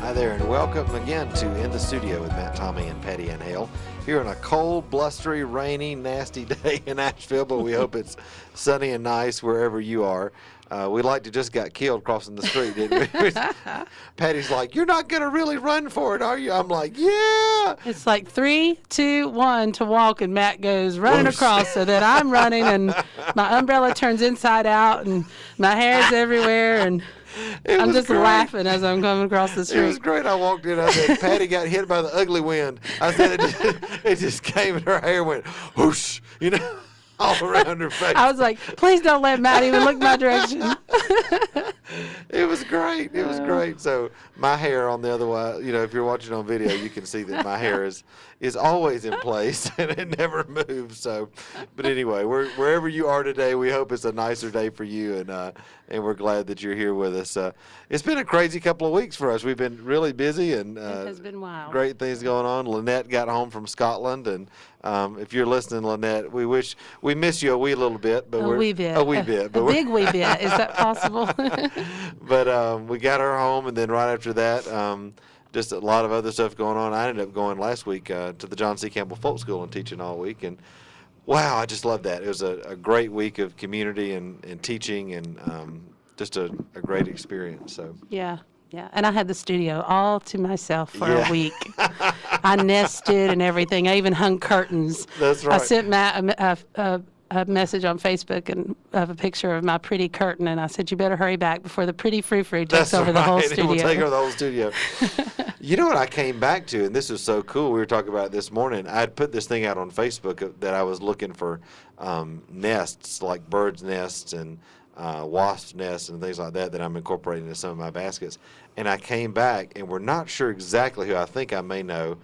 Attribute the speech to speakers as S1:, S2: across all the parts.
S1: Hi there, and welcome again to In the Studio with Matt, Tommy, and Pattie and Hale. Here on a cold, blustery, rainy, nasty day in Asheville, but we hope it's sunny and nice wherever you are. We like to just got killed crossing the street, didn't we? Pattie's like, "You're not going to really run for it, are you?" I'm like, "Yeah."
S2: It's like 3, 2, 1 to walk, and Matt goes running across so that I'm running, and my umbrella turns inside out, and my hair's everywhere, and I'm just laughing as I'm coming across the street.
S1: It was great. I walked in. I said, "Pattie got hit by the ugly wind." I said, it just came, and her hair went whoosh, all around her face.
S2: I was like, please don't let Matt even look my direction.
S1: It was great. It was great. So my hair on the other way, if you're watching on video, you can see that my hair is always in place and it never moves. So, but anyway, wherever you are today, we hope it's a nicer day for you, and we're glad that you're here with us. It's been a crazy couple of weeks for us. We've been really busy and
S2: it has been wild.
S1: Great things going on. Lynette got home from Scotland, and if you're listening, Lynette, we miss you a wee little bit, but
S2: a wee bit,
S1: but
S2: a big wee bit. Is that possible?
S1: But we got her home, and then right after that, just a lot of other stuff going on. I ended up going last week to the John C. Campbell Folk School and teaching all week, and wow, I just loved that. It was a great week of community and teaching, and just a great experience. So
S2: yeah, and I had the studio all to myself for a week. I nested and everything. I even hung curtains.
S1: That's right.
S2: I sent Matt a message on Facebook and of a picture of my pretty curtain, and I said, "You better hurry back before the pretty frou-frou takes over the whole studio."
S1: It will take over the whole studio. You know what I came back to, and this is so cool. We were talking about it this morning. I had put this thing out on Facebook that I was looking for nests, like birds' nests and wasp nests and things like that I'm incorporating into some of my baskets. And I came back, and we're not sure exactly who. I think I may know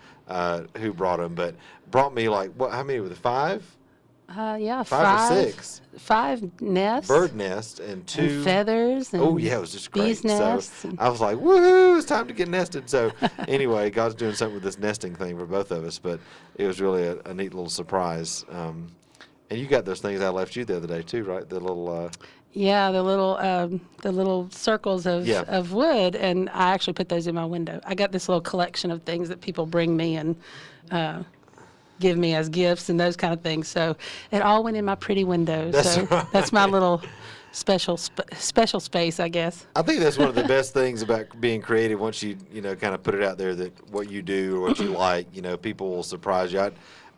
S1: who brought them, but brought me how many were there? 5?
S2: Yeah,
S1: 5 or 6.
S2: 5 nests.
S1: Bird nest and 2
S2: and feathers. And
S1: it was just great.
S2: Bees nests.
S1: So I was like, woohoo, it's time to get nested. So anyway, God's doing something with this nesting thing for both of us, but it was really a neat little surprise. And you got those things I left you the other day too, right? The little
S2: yeah, the little circles of wood, and I actually put those in my window. I got this little collection of things that people bring me and give me as gifts and those kind of things. So it all went in my pretty window. That's my little special space, I guess.
S1: I think that's one of the best things about being creative. Once you kind of put it out there that what you do or what you like, people will surprise you.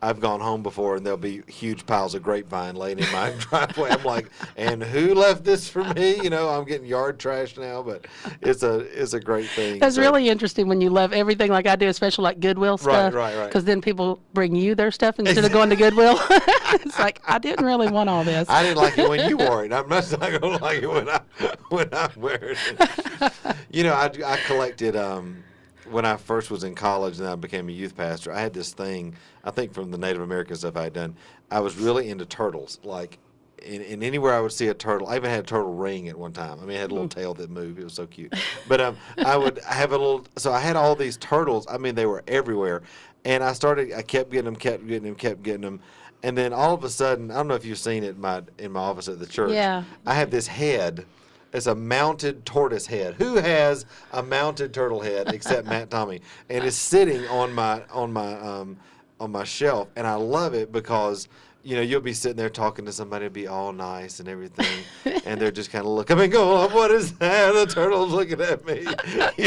S1: I've gone home before, and there'll be huge piles of grapevine laying in my driveway. I'm like, and who left this for me? I'm getting yard trash now, but it's a great thing.
S2: That's really interesting when you love everything like I do, especially like Goodwill stuff.
S1: Right.
S2: Because then people bring you their stuff instead of going to Goodwill. It's like, I didn't really want all this.
S1: I didn't like it when you wore it. I'm not going to like it when I wear it. I collected. When I first was in college and I became a youth pastor, I had this thing, I think from the Native American stuff I had done, I was really into turtles. Like, in anywhere I would see a turtle, I even had a turtle ring at one time. I mean, it had a little tail that moved. It was so cute. But I would have so I had all these turtles. I mean, they were everywhere. And I kept getting them. And then all of a sudden, I don't know if you've seen it in my office at the church.
S2: Yeah.
S1: I have this head. It's a mounted tortoise head. Who has a mounted turtle head except Matt Tommy? And it's sitting on my shelf, and I love it because you'll be sitting there talking to somebody, be all nice and everything, and they're just kind of looking and going, "What is that?" The turtle's looking at me,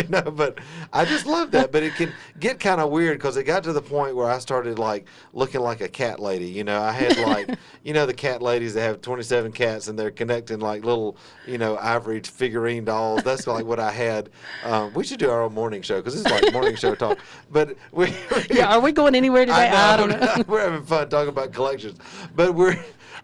S1: But I just love that. But it can get kind of weird because it got to the point where I started looking like a cat lady. I had the cat ladies that have 27 cats and they're connecting little, ivory figurine dolls. That's what I had. We should do our own morning show because it's like morning show talk. But
S2: are we going anywhere today? I don't know.
S1: We're having fun talking about collections. But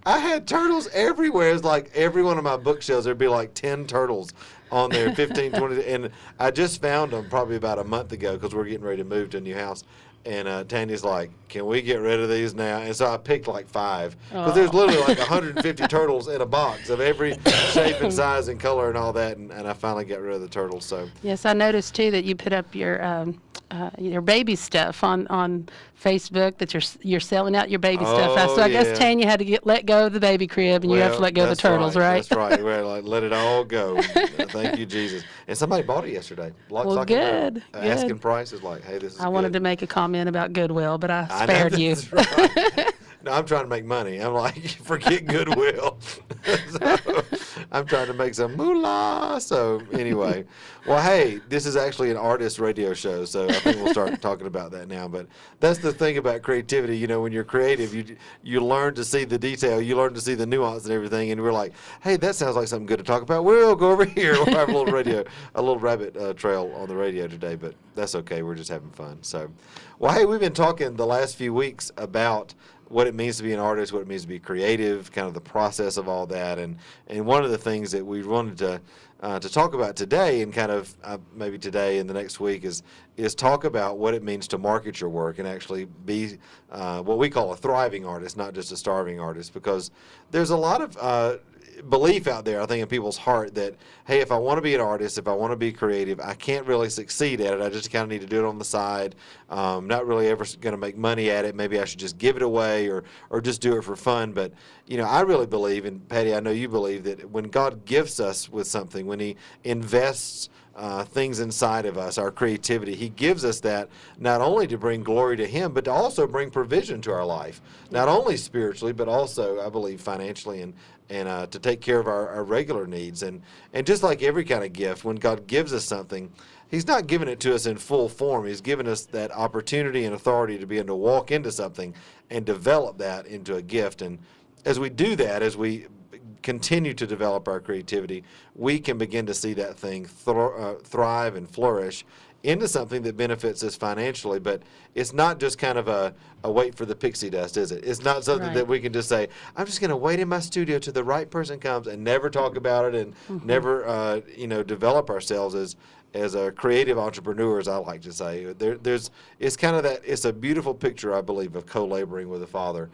S1: I had turtles everywhere. It's like every one of my bookshelves, there'd be like 10 turtles on there, 15, 20. And I just found them probably about a month ago because we're getting ready to move to a new house. And Tanya's like, "Can we get rid of these now?" And so I picked 5 because there's literally 150 turtles in a box of every shape and size and color and all that. And I finally got rid of the turtles. So
S2: yes, I noticed too that you put up your your baby stuff on Facebook, that you're selling out your baby stuff.
S1: Oh,
S2: So I guess
S1: yeah.
S2: Tanya had to let go of the baby crib, and you have to
S1: Well,
S2: let go of the
S1: that's
S2: turtles, right?
S1: That's right. We're like, let it all go. Thank you, Jesus. And somebody bought it yesterday. Lock,
S2: Well,
S1: stock, and barrel.
S2: good,
S1: Asking
S2: good.
S1: price is like, hey, this is
S2: I wanted
S1: good.
S2: to make a comment about Goodwill, but I
S1: I know
S2: spared you.
S1: that's right. No, I'm trying to make money. I'm like, forget Goodwill. So, I'm trying to make some moolah. So anyway, well, hey, this is actually an artist radio show, so I think we'll start talking about that now. But that's the thing about creativity. You know, when you're creative, you learn to see the detail, you learn to see the nuance and everything. And we're like, hey, that sounds like something good to talk about. We'll go over here. We'll have a little rabbit trail on the radio today. But that's okay. We're just having fun. So, well, hey, we've been talking the last few weeks about what it means to be an artist, what it means to be creative, kind of the process of all that, and one of the things that we wanted to talk about today, and kind of maybe today and the next week, is talk about what it means to market your work and actually be what we call a thriving artist, not just a starving artist, because there's a lot of belief out there, I think, in people's heart that, hey, if I want to be an artist, if I want to be creative, I can't really succeed at it. I just kind of need to do it on the side. Not really ever going to make money at it. Maybe I should just give it away or just do it for fun. But, you know, I really believe, and Patty, I know you believe, that when God gifts us with something, when he invests things inside of us, our creativity, he gives us that not only to bring glory to him, but to also bring provision to our life, not only spiritually, but also, I believe, financially and to take care of our regular needs. And just like every kind of gift, when God gives us something, he's not giving it to us in full form. He's given us that opportunity and authority to be able to walk into something and develop that into a gift. And as we do that, as we continue to develop our creativity, we can begin to see that thing thrive and flourish into something that benefits us financially. But it's not just kind of a wait for the pixie dust, is it? It's not something that we can just say, I'm just going to wait in my studio till the right person comes and never talk about it and never, develop ourselves as a creative entrepreneurs, I like to say. It's kind of that, it's a beautiful picture, I believe, of co-laboring with the Father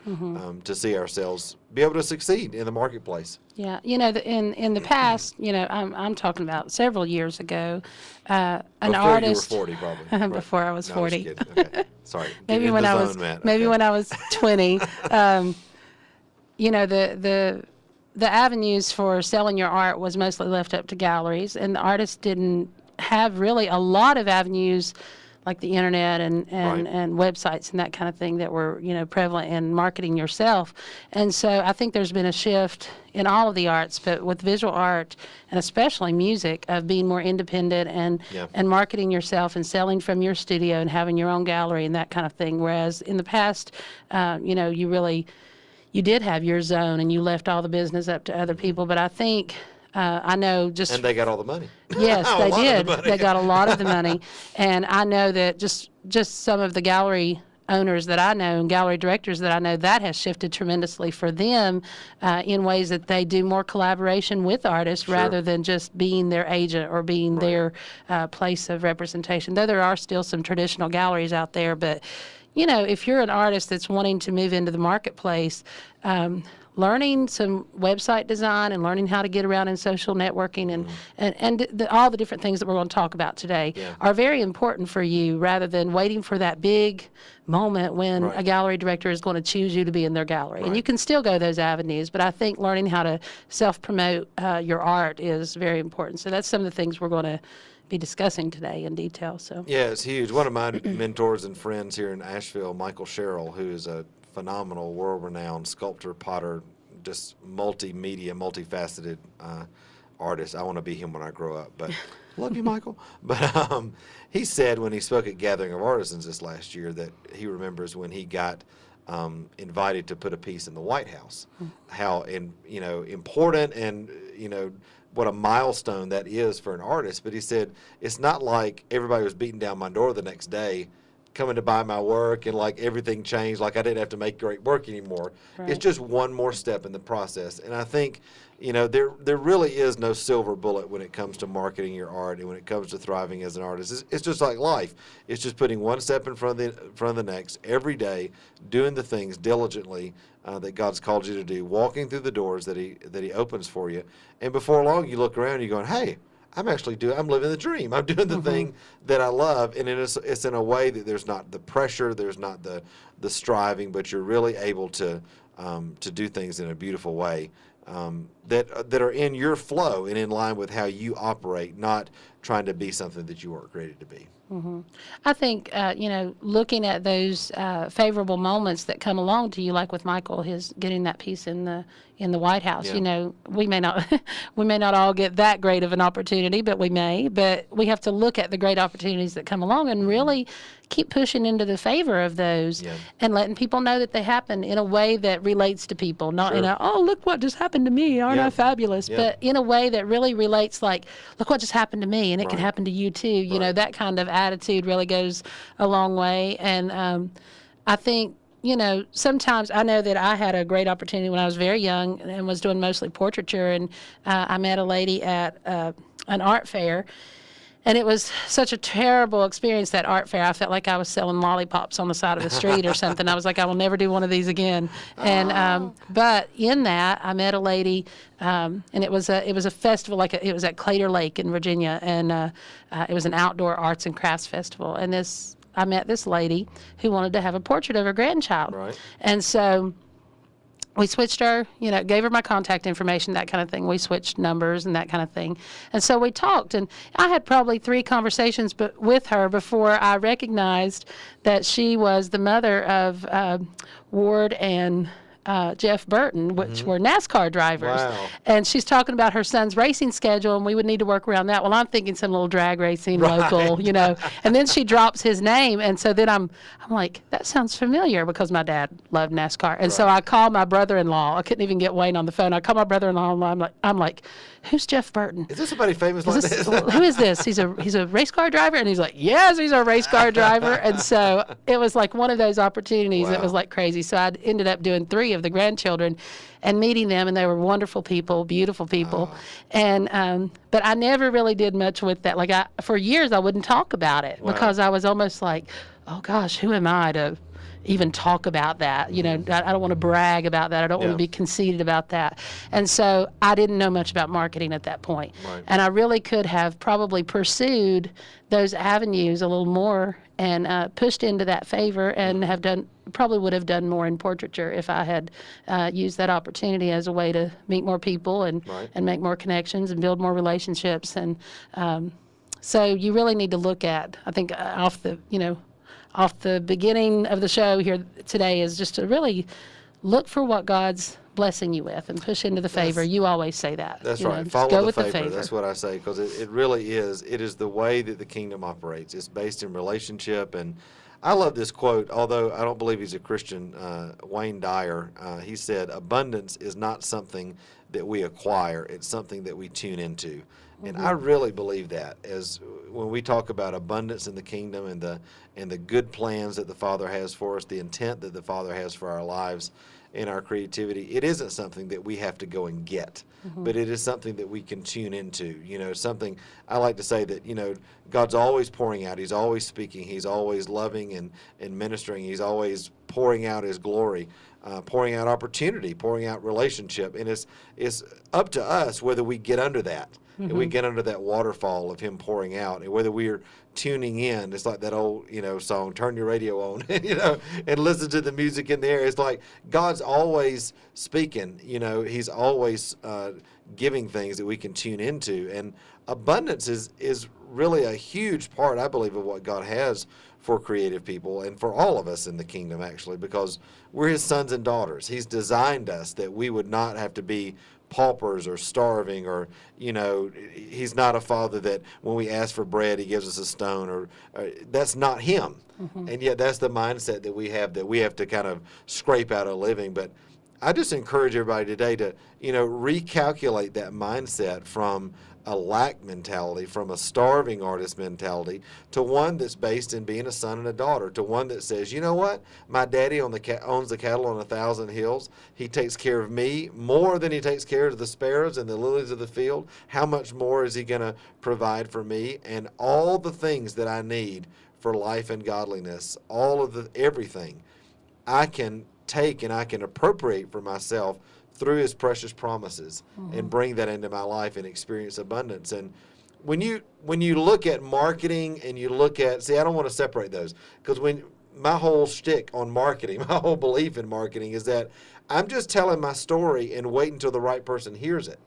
S1: to see ourselves be able to succeed in the marketplace.
S2: Yeah, in the past, I'm talking about several years ago, an
S1: before
S2: artist.
S1: Before you were 40, probably.
S2: Before I was 40.
S1: Just kidding. Okay. Sorry.
S2: Maybe when I was when I was 20. The avenues for selling your art was mostly left up to galleries, and the artists didn't have really a lot of avenues like the internet and websites and that kind of thing that were, prevalent in marketing yourself. And so I think there's been a shift in all of the arts, but with visual art and especially music, of being more independent and marketing yourself and selling from your studio and having your own gallery and that kind of thing. Whereas in the past, you did have your zone and you left all the business up to other people. But I think I know just...
S1: And they got all the money.
S2: Yes, they did. They got a lot of the money. And I know that just some of the gallery owners that I know and gallery directors that I know, that has shifted tremendously for them in ways that they do more collaboration with artists rather than just being their agent or being their place of representation. Though there are still some traditional galleries out there, but if you're an artist that's wanting to move into the marketplace, learning some website design and learning how to get around in social networking and all the different things that we're going to talk about today are very important for you, rather than waiting for that big moment when a gallery director is going to choose you to be in their gallery. And you can still go those avenues, but I think learning how to self-promote your art is very important. So that's some of the things we're going to be discussing today in detail. So
S1: yeah, it's huge. One of my mentors and friends here in Asheville, Michael Sherrill, who is a phenomenal, world-renowned sculptor, potter, just multimedia, multifaceted artist. I want to be him when I grow up, but love you, Michael. But he said when he spoke at Gathering of Artisans this last year that he remembers when he got invited to put a piece in the White House, how important and what a milestone that is for an artist. But he said it's not like everybody was beating down my door the next day coming to buy my work and like everything changed, like I didn't have to make great work anymore. It's just one more step in the process. And I think there really is no silver bullet when it comes to marketing your art and when it comes to thriving as an artist. It's just like life. It's just putting one step in front of the next every day, doing the things diligently that God's called you to do, walking through the doors that he opens for you. And before long, you look around and you're going, hey, I'm living the dream. I'm doing the thing that I love, and it's in a way that there's not the pressure, there's not the striving, but you're really able to do things in a beautiful way that are in your flow and in line with how you operate, not trying to be something that you weren't created to be.
S2: I think, looking at those favorable moments that come along to you, like with Michael, his getting that piece in the White House.
S1: Yeah.
S2: We may not we may not all get that great of an opportunity, but we may. But we have to look at the great opportunities that come along and really keep pushing into the favor of those and letting people know that they happen in a way that relates to people, not in a, oh, look what just happened to me, aren't I fabulous? But in a way that really relates, like, look what just happened to me, and it can happen to you too. You know, that kind of attitude really goes a long way. And I think, sometimes I know that I had a great opportunity when I was very young and was doing mostly portraiture, and I met a lady at an art fair. And it was such a terrible experience, that art fair. I felt like I was selling lollipops on the side of the street or something. I was like, I will never do one of these again. And but in that, I met a lady, and it was a festival, it was at Claytor Lake in Virginia, and it was an outdoor arts and crafts festival. And I met this lady who wanted to have a portrait of her grandchild.
S1: Right.
S2: And so we switched her, gave her my contact information, that kind of thing. We switched numbers and that kind of thing. And so we talked, and I had probably 3 conversations with her before I recognized that she was the mother of Ward and Jeff Burton, which were NASCAR drivers.
S1: Wow.
S2: And she's talking about her son's racing schedule, and we would need to work around that. Well, I'm thinking some little drag racing local, And then she drops his name, and so then I'm like, that sounds familiar, because my dad loved NASCAR. And so I called my brother-in-law. I couldn't even get Wayne on the phone. I called my brother-in-law, and I'm like, who's Jeff Burton?
S1: Is this somebody famous like this?
S2: Who is this? He's a race car driver? And he's like, yes, he's a race car driver. And so it was like one of those opportunities that was like crazy. So I ended up doing 3 of the grandchildren and meeting them, and they were wonderful people, beautiful people. And but I never really did much with that. Like, for years I wouldn't talk about it because I was almost like, oh gosh, who am I to even talk about that? I don't want to brag about that. I don't want to be conceited about that. And so I didn't know much about marketing at that point.
S1: Right.
S2: And I really could have probably pursued those avenues a little more and pushed into that favor, and probably would have done more in portraiture if I had used that opportunity as a way to meet more people and make more connections and build more relationships. And so you really need to look at, I think, off the beginning of the show here today, is just to really look for what God's blessing you with and push into the favor. You always say that.
S1: That's right. Follow the favor. That's what I say, because it really is. It is the way that the kingdom operates. It's based in relationship. And I love this quote, although I don't believe he's a Christian, Wayne Dyer. He said, abundance is not something that we acquire. It's something that we tune into. And I really believe that, as when we talk about abundance in the kingdom and the good plans that the Father has for us, the intent that the Father has for our lives and our creativity, it isn't something that we have to go and get, but it is something that we can tune into. Something I like to say that, God's always pouring out. He's always speaking. He's always loving and ministering. He's always pouring out His glory. Pouring out opportunity, pouring out relationship, and it's up to us whether we get under that. And we get under that waterfall of Him pouring out, and whether we are tuning in. It's like that old, song, turn your radio on, and listen to the music in the air. It's like God's always speaking, He's always giving things that we can tune into. And abundance is really a huge part, I believe, of what God has for creative people and for all of us in the kingdom, actually, because we're His sons and daughters. He's designed us that we would not have to be paupers or starving, or He's not a father that when we ask for bread He gives us a stone, or that's not Him. And yet that's the mindset that we have to kind of scrape out a living. But I just encourage everybody today to recalculate that mindset from a lack mentality, from a starving artist mentality, to one that's based in being a son and a daughter, to one that says, you know what, my daddy owns the cattle on 1,000 hills. He takes care of me more than He takes care of the sparrows and the lilies of the field. How much more is He going to provide for me? And all the things that I need for life and godliness, everything I can take and I can appropriate for myself through His precious promises, and bring that into my life and experience abundance. And when you look at marketing and you look at, see, I don't want to separate those, because when my whole shtick on marketing, my whole belief in marketing is that I'm just telling my story and waiting until the right person hears it.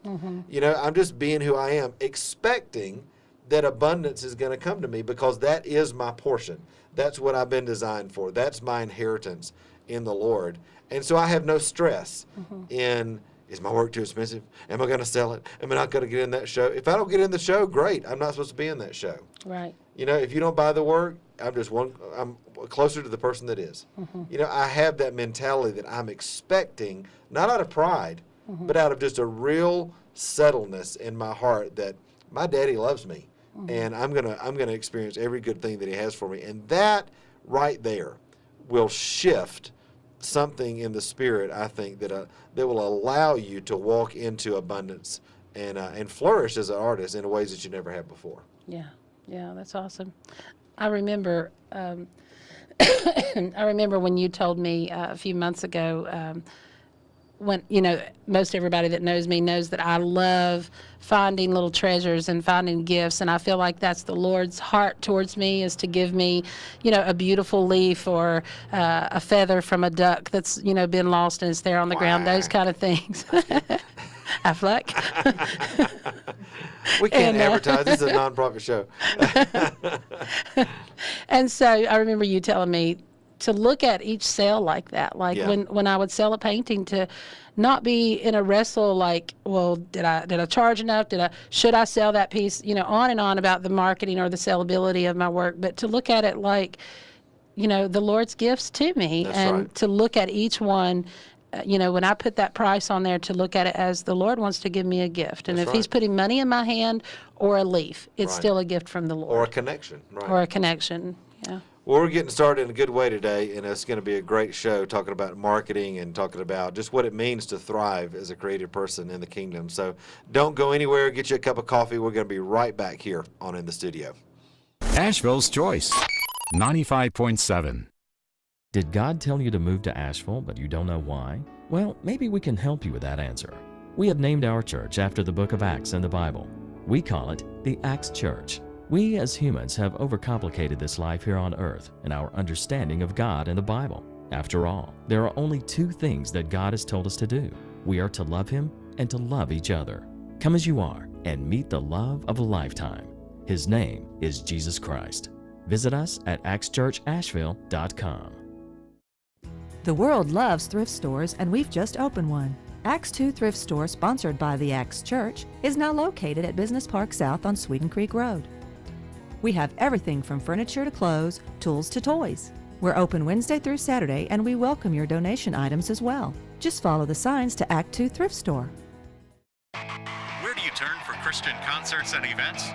S1: You know, I'm just being who I am, expecting that abundance is going to come to me, because that is my portion. That's what I've been designed for. That's my inheritance in the Lord. And so I have no stress in, is my work too expensive? Am I going to sell it? Am I not going to get in that show? If I don't get in the show, great. I'm not supposed to be in that show.
S2: Right.
S1: You know, if you don't buy the work, I'm closer to the person that is. You know, I have that mentality that I'm expecting, not out of pride, but out of just a real settledness in my heart that my daddy loves me, and I'm gonna experience every good thing that he has for me. And that right there will shift something in the spirit, I think, that will allow you to walk into abundance and flourish as an artist in ways that you never have before.
S2: Yeah, that's awesome. I remember, I remember when you told me a few months ago, when, you know, most everybody that knows me knows that I love finding little treasures and finding gifts, and I feel like that's the Lord's heart towards me, is to give me, you know, a beautiful leaf or a feather from a duck that's, you know, been lost and it's there on the ground, those kind of things. Affleck.
S1: We can't advertise. This is a nonprofit show.
S2: And so I remember you telling me to look at each sale like that. Like when I would sell a painting, to not be in a wrestle like, well, did I charge enough? Should I sell that piece? You know, on and on about the marketing or the sellability of my work, but to look at it like, you know, the Lord's gifts to me.
S1: That's
S2: and
S1: right.
S2: To look at each one, you know, when I put that price on there, to look at it as the Lord wants to give me a gift. And
S1: That's
S2: if he's
S1: right.
S2: putting money in my hand or a leaf, it's
S1: Right.
S2: still a gift from the Lord.
S1: Or a connection, right?
S2: Or a connection, yeah.
S1: Well, we're getting started in a good way today, and it's going to be a great show talking about marketing and talking about just what it means to thrive as a creative person in the kingdom. So don't go anywhere. Get you a cup of coffee. We're going to be right back here on In the Studio.
S3: Asheville's Choice, 95.7.
S4: Did God tell you to move to Asheville, but you don't know why? Well, maybe we can help you with that answer. We have named our church after the book of Acts in the Bible. We call it the Acts Church. We as humans have overcomplicated this life here on earth and our understanding of God and the Bible. After all, there are only two things that God has told us to do. We are to love Him and to love each other. Come as you are and meet the love of a lifetime. His name is Jesus Christ. Visit us at actschurchasheville.com.
S5: The world loves thrift stores, and we've just opened one. Acts 2 Thrift Store, sponsored by the Acts Church, is now located at Business Park South on Sweden Creek Road. We have everything from furniture to clothes, tools to toys. We're open Wednesday through Saturday, and we welcome your donation items as well. Just follow the signs to Act 2 Thrift Store.
S3: Where do you turn for Christian concerts and events?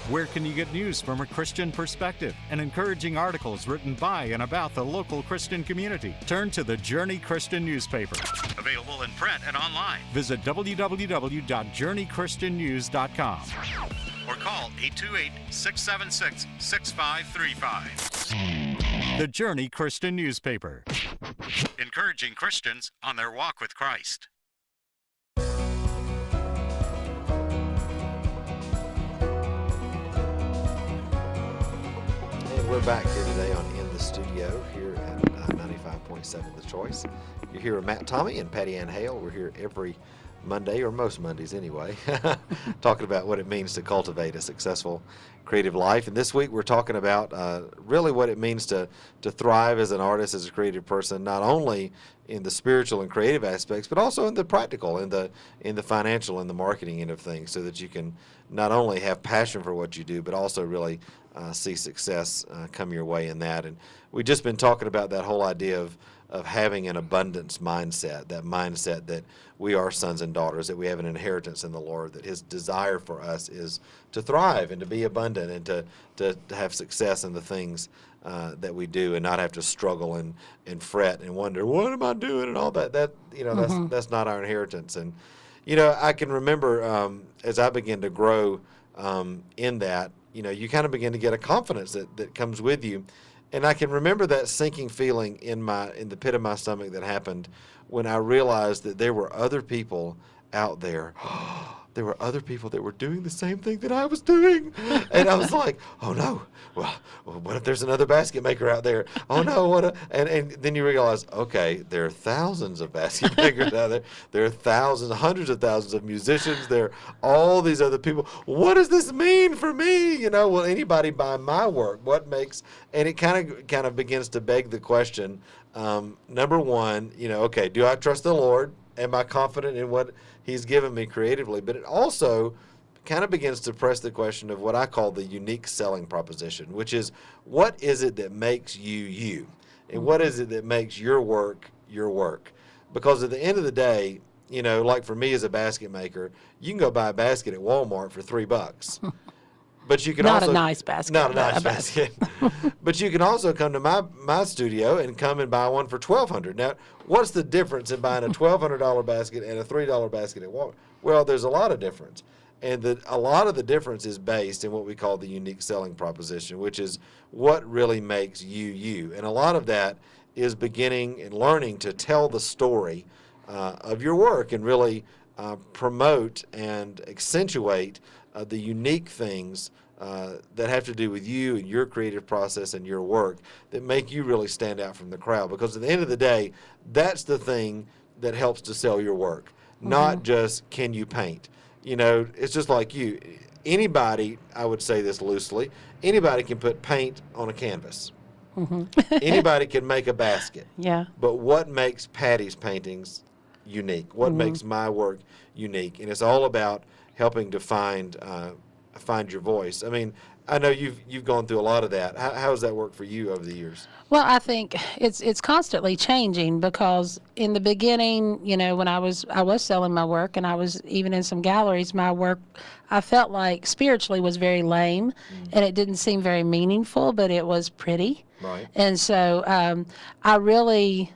S3: Where can you get news from a Christian perspective and encouraging articles written by and about the local Christian community? Turn to the Journey Christian newspaper. Available in print and online. Visit www.journeychristiannews.com or call 828-676-6535. The Journey Christian newspaper. Encouraging Christians on their walk with Christ.
S1: We're back here today on In the Studio here at 95.7 The Choice. You're here with Matt Tommy and Pattie Ann Hale. We're here every Monday, or most Mondays anyway, talking about what it means to cultivate a successful creative life. And this week we're talking about really what it means to thrive as an artist, as a creative person, not only in the spiritual and creative aspects, but also in the practical, in the financial and the marketing end of things, so that you can not only have passion for what you do, but also really see success come your way in that. And we've just been talking about that whole idea of having an abundance mindset, that mindset that we are sons and daughters, that we have an inheritance in the Lord, that His desire for us is to thrive and to be abundant and to have success in the things that we do, and not have to struggle and fret and wonder, what am I doing, and all that. That's not our inheritance. And I can remember as I began to grow in that, you kind of begin to get a confidence that comes with you. And I can remember that sinking feeling in the pit of my stomach that happened when I realized that there were other people out there there were other people that were doing the same thing that I was doing. And I was like, oh no, well, what if there's another basket maker out there? Oh no, and then you realize, okay, there are thousands of basket makers out there. There are thousands, hundreds of thousands of musicians. There are all these other people. What does this mean for me? You know, will anybody buy my work? What makes, and it kind of begins to beg the question, number one, you know, okay, do I trust the Lord? Am I confident in what He's given me creatively? But it also kind of begins to press the question of what I call the unique selling proposition, which is, what is it that makes you you? And what is it that makes your work your work? Because at the end of the day, you know, like for me as a basket maker, you can go buy a basket at Walmart for $3. But you can
S2: Not
S1: also,
S2: a nice basket.
S1: Not a nice basket. But you can also come to my studio and come and buy one for $1,200. Now, what's the difference in buying a $1,200 basket and a $3 basket at Walmart? Well, there's a lot of difference. And a lot of the difference is based in what we call the unique selling proposition, which is what really makes you you. And a lot of that is beginning and learning to tell the story of your work and really promote and accentuate the unique things that have to do with you and your creative process and your work that make you really stand out from the crowd. Because at the end of the day, that's the thing that helps to sell your work, not just can you paint. You know, it's just like you. Anybody, I would say this loosely, anybody can put paint on a canvas. Anybody can make a basket.
S2: Yeah.
S1: But what makes Pattie's paintings unique? What makes my work unique? And it's all about helping to find your voice. I mean, I know you've gone through a lot of that. How has that worked for you over the years?
S2: Well, I think it's constantly changing, because in the beginning, you know, when I was selling my work, and I was even in some galleries, my work, I felt like spiritually was very lame, and it didn't seem very meaningful, but it was pretty.
S1: Right.
S2: And so I really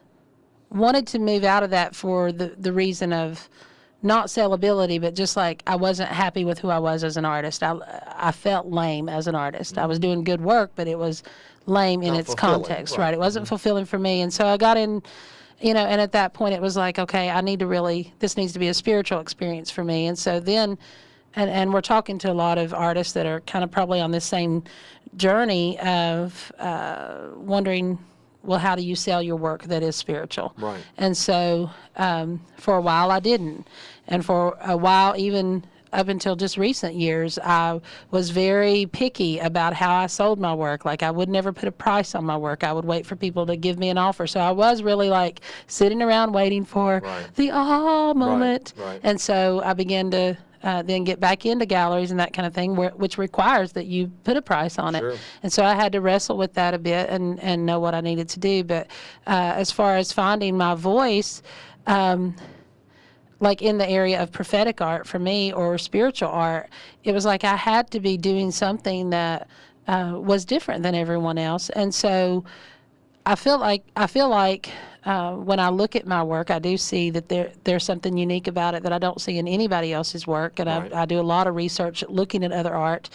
S2: wanted to move out of that for the reason of not sellability, but just like I wasn't happy with who I was as an artist. I felt lame as an artist. I was doing good work, but it was lame in
S1: Not
S2: its
S1: fulfilling,
S2: context,
S1: right.
S2: right? It wasn't fulfilling for me. And so I got in, you know, and at that point it was like, okay, this needs to be a spiritual experience for me. And so then, and we're talking to a lot of artists that are kind of probably on this same journey of wondering, well, how do you sell your work that is spiritual?
S1: Right.
S2: And so for a while I didn't. And for a while, even up until just recent years, I was very picky about how I sold my work. Like, I would never put a price on my work. I would wait for people to give me an offer. So I was really like sitting around waiting for the aha moment.
S1: Right.
S2: And so I began to then get back into galleries and that kind of thing, which requires that you put a price on
S1: Sure.
S2: it. And so I had to wrestle with that a bit and know what I needed to do. But as far as finding my voice, like in the area of prophetic art for me, or spiritual art, it was like I had to be doing something that was different than everyone else. And so I feel like when I look at my work, I do see that there's something unique about it that I don't see in anybody else's work. And
S1: Right.
S2: I do a lot of research looking at other art.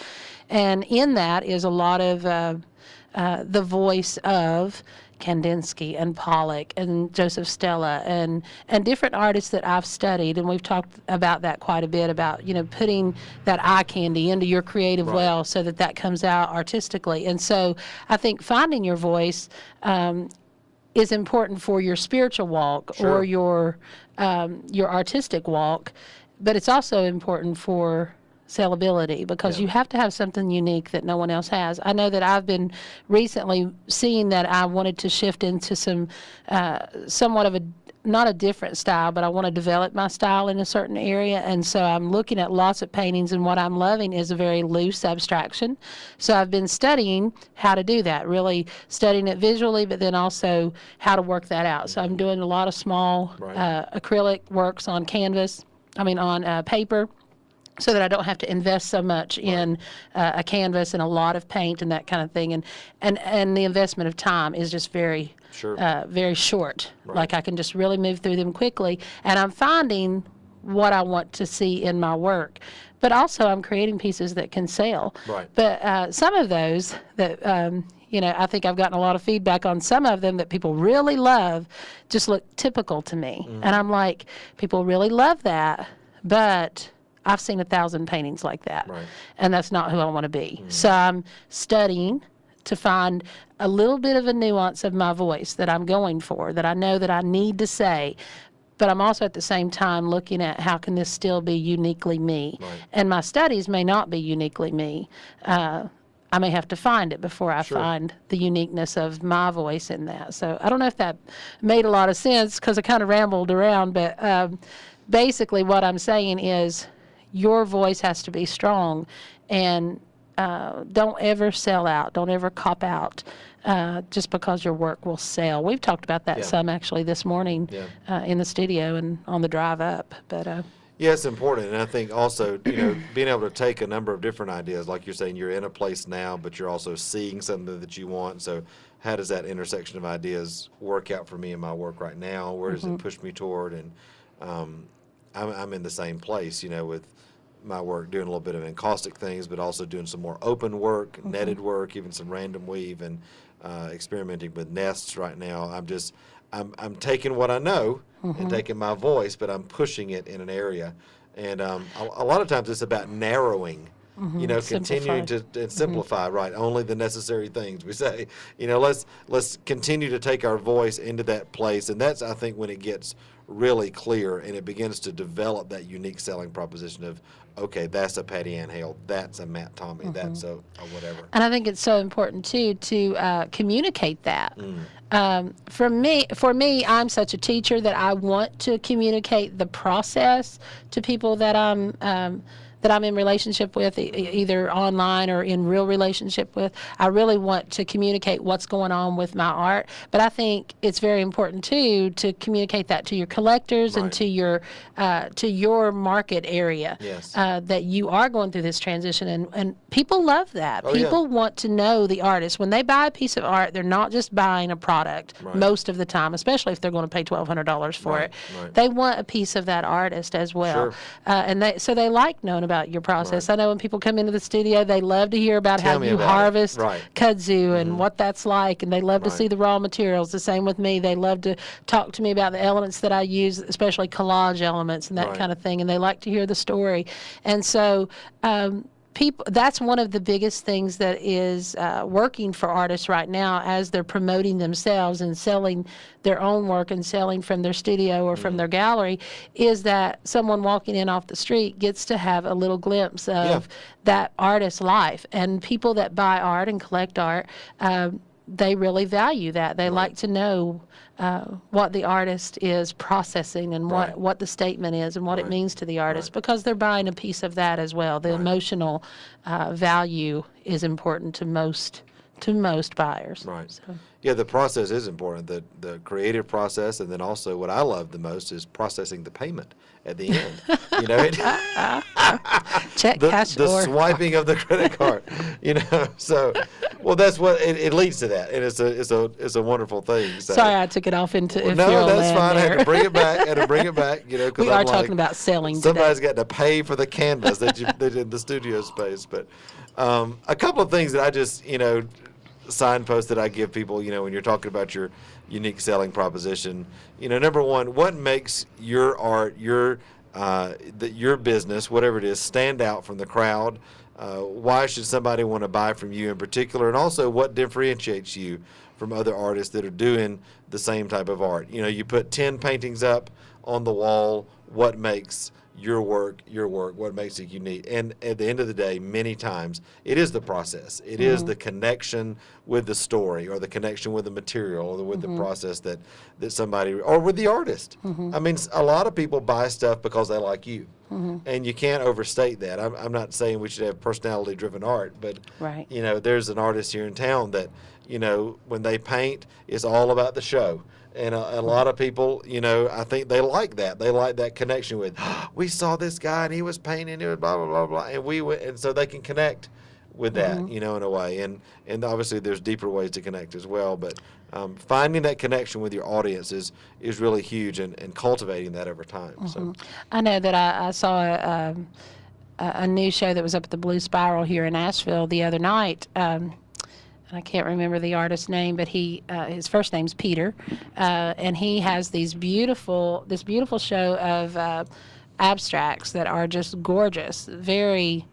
S2: And in that is a lot of the voice of Kandinsky and Pollock and Joseph Stella and different artists that I've studied. And we've talked about that quite a bit, about, you know, putting that eye candy into your creative
S1: Right.
S2: well so that comes out artistically. And so I think finding your voice is important for your spiritual walk.
S1: Sure.
S2: Or your artistic walk, but it's also important for sellability, because
S1: Yeah.
S2: you have to have something unique that no one else has. I know that I've been recently seeing that I wanted to shift into some somewhat of not a different style, but I want to develop my style in a certain area. And so I'm looking at lots of paintings, and what I'm loving is a very loose abstraction. So I've been studying how to do that, really studying it visually, but then also how to work that out. So I'm doing a lot of small
S1: Right.
S2: acrylic works on on paper, so that I don't have to invest so much in a canvas and a lot of paint and that kind of thing. And the investment of time is just very,
S1: Sure.
S2: very short.
S1: Right.
S2: Like, I can just really move through them quickly. And I'm finding what I want to see in my work. But also I'm creating pieces that can sell.
S1: Right.
S2: But some of those that, you know, I think I've gotten a lot of feedback on some of them that people really love just look typical to me. And I'm like, people really love that, but I've seen 1,000 paintings like that,
S1: Right.
S2: and that's not who I want to be. So I'm studying to find a little bit of a nuance of my voice that I'm going for, that I know that I need to say. But I'm also at the same time looking at how can this still be uniquely me.
S1: Right.
S2: And my studies may not be uniquely me. I may have to find it before I
S1: Sure.
S2: find the uniqueness of my voice in that. So I don't know if that made a lot of sense because I kind of rambled around, but basically what I'm saying is your voice has to be strong, and don't ever sell out. Don't ever cop out just because your work will sell. We've talked about that
S1: Yeah.
S2: some actually this morning in the studio and on the drive up. But
S1: Yeah, it's important. And I think also, being able to take a number of different ideas, like you're saying, you're in a place now, but you're also seeing something that you want. So how does that intersection of ideas work out for me in my work right now? Where does it push me toward? And I'm in the same place, with my work, doing a little bit of encaustic things, but also doing some more open work, netted work, even some random weave, and experimenting with nests right now. I'm taking what I know and taking my voice, but I'm pushing it in an area. And a lot of times it's about narrowing, continuing to simplify, right? Only the necessary things. We say, let's continue to take our voice into that place. And that's, I think, when it gets really clear and it begins to develop that unique selling proposition of, okay, that's a Pattie Ann Hale, that's a Matt Tommy, that's a whatever.
S2: And I think it's so important too to communicate that. For me, I'm such a teacher that I want to communicate the process to people that I'm in relationship with, either online or in real relationship with. I really want to communicate what's going on with my art, but I think it's very important too to communicate that to your collectors and to your market area.
S1: Yes.
S2: That you are going through this transition, and people love that.
S1: Oh,
S2: People want to know the artist. When they buy a piece of art, they're not just buying a product most of the time, especially if they're going to pay $1,200 for it.
S1: Right.
S2: They want a piece of that artist as well.
S1: Sure.
S2: And they like knowing about your process. I know when people come into the studio, they love to hear about how you harvest kudzu and what that's like, and they love to see the raw materials. The same with me. They love to talk to me about the elements that I use, especially collage elements and that kind of thing, and they like to hear the story. And so that's one of the biggest things that is working for artists right now as they're promoting themselves and selling their own work and selling from their studio or from their gallery, is that someone walking in off the street gets to have a little glimpse of that artist's life. And people that buy art and collect art, they really value that. They like to know what the artist is processing and what the statement is and what it means to the artist, because they're buying a piece of that as well. The emotional value is important to most buyers.
S1: Right.
S2: So.
S1: Yeah, the process is important. The creative process, and then also what I love the most is processing the payment at the end.
S2: Check, cash,
S1: the
S2: or
S1: swiping of the credit card. So that's what it leads to that, and it's a wonderful thing. So.
S2: Sorry, I took it off into
S1: No, that's fine.
S2: There.
S1: I had to bring it back.
S2: We are talking about selling today.
S1: Somebody's got to pay for the canvas that in the studio space. But a couple of things that I just signposts that I give people, when you're talking about your unique selling proposition, number one, what makes your art, your business, whatever it is, stand out from the crowd? Why should somebody want to buy from you in particular? And also, what differentiates you from other artists that are doing the same type of art? You put 10 paintings up on the wall. What makes your work, what makes it unique? And at the end of the day, many times, it is the process. It is the connection with the story, or the connection with the material, or with the process that somebody, or with the artist. I mean, a lot of people buy stuff because they like you. And you can't overstate that. I'm not saying we should have personality-driven art, but there's an artist here in town that, when they paint, it's all about the show. And a lot of people, I think they like that. They like that connection with, we saw this guy and he was painting, it was blah, blah, blah, blah. And we went, and so they can connect with that, in a way. And obviously there's deeper ways to connect as well. But finding that connection with your audience is really huge, and cultivating that over time. So
S2: I know that I saw a new show that was up at the Blue Spiral here in Asheville the other night. I can't remember the artist's name, but his first name's Peter, and he has this beautiful show of abstracts that are just gorgeous, very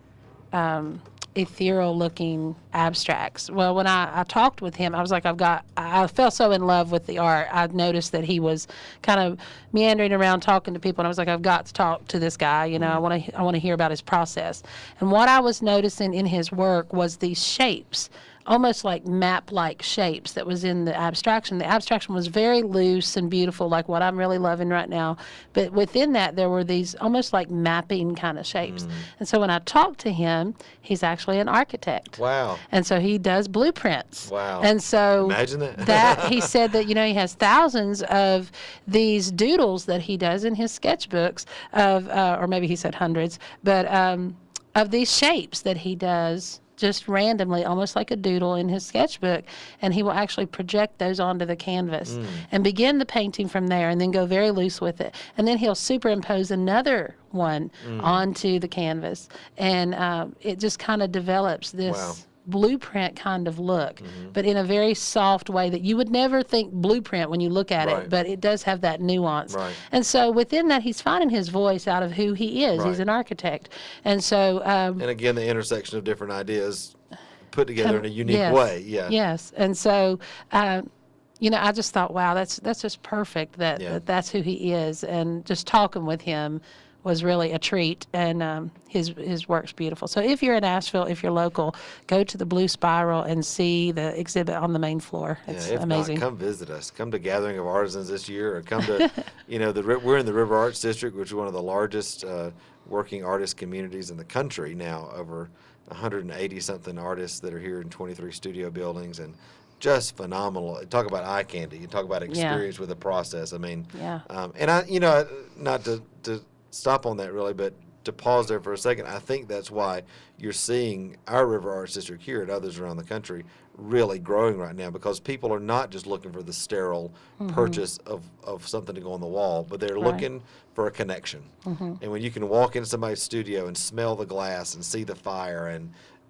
S2: ethereal looking abstracts. Well, when I talked with him, I was like, I fell so in love with the art. I noticed that he was kind of meandering around talking to people, and I was like, I've got to talk to this guy. I want to hear about his process. And what I was noticing in his work was these shapes, almost like map-like shapes that was in the abstraction. The abstraction was very loose and beautiful, like what I'm really loving right now. But within that, there were these almost like mapping kind of shapes. And so when I talked to him, he's actually an architect.
S1: Wow.
S2: And so he does blueprints.
S1: Wow.
S2: And so
S1: Imagine that.
S2: he said that, he has thousands of these doodles that he does in his sketchbooks of, or maybe he said hundreds, but of these shapes that he does just randomly, almost like a doodle in his sketchbook, and he will actually project those onto the canvas and begin the painting from there, and then go very loose with it. And then he'll superimpose another one onto the canvas, and it just kind of develops this blueprint kind of look, but in a very soft way that you would never think blueprint when you look at it, but it does have that nuance. And so within that, he's finding his voice out of who he is. He's an architect. And so...
S1: and again, the intersection of different ideas put together in a unique way.
S2: Yes. And so... I just thought, wow, that's just perfect that's who he is. And just talking with him was really a treat, and his work's beautiful. So if you're in Asheville, if you're local, go to the Blue Spiral and see the exhibit on the main floor. It's amazing.
S1: Not, come visit us. Come to Gathering of Artisans this year, or come to, we're in the River Arts District, which is one of the largest working artist communities in the country now, over 180-something artists that are here in 23 studio buildings, and just phenomenal. Talk about eye candy. You talk about experience with the process. I mean, and I, not to stop on that really, but to pause there for a second, I think that's why you're seeing our River Arts District here and others around the country really growing right now, because people are not just looking for the sterile purchase of something to go on the wall, but they're looking for a connection. And when you can walk into somebody's studio and smell the glass and see the fire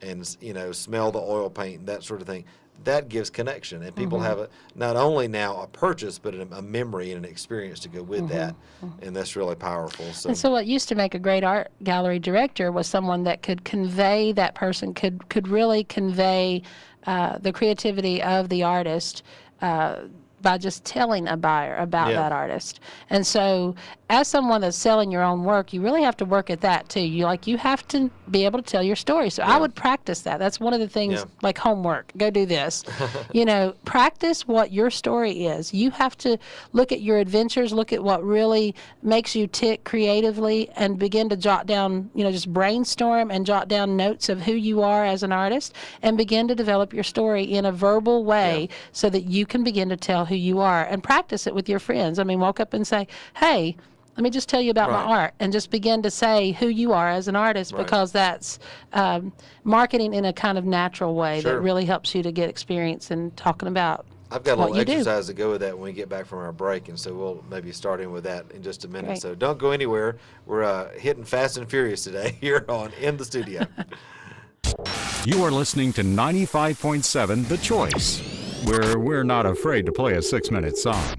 S1: and smell the oil paint and that sort of thing, that gives connection, and people have not only now a purchase, but a memory and an experience to go with that, and that's really powerful. So.
S2: And so what used to make a great art gallery director was someone that could convey, that person could really convey the creativity of the artist by just telling a buyer about that artist. And so as someone that's selling your own work, you really have to work at that too. You have to be able to tell your story. So I would practice that. That's one of the things, like homework. Go do this. Practice what your story is. You have to look at your adventures, look at what really makes you tick creatively, and begin to jot down, just brainstorm and jot down notes of who you are as an artist, and begin to develop your story in a verbal way so that you can begin to tell who you are, and practice it with your friends. I mean, walk up and say, hey, let me just tell you about my art, and just begin to say who you are as an artist, because that's marketing in a kind of natural way that really helps you to get experience in talking about
S1: I've got a little exercise to go with that when we get back from our break, and so we'll maybe start in with that in just a minute.
S2: Great.
S1: So don't go anywhere. We're hitting fast and furious today here on In the Studio.
S3: You are listening to 95.7 The Choice, where we're not afraid to play a 6-minute song.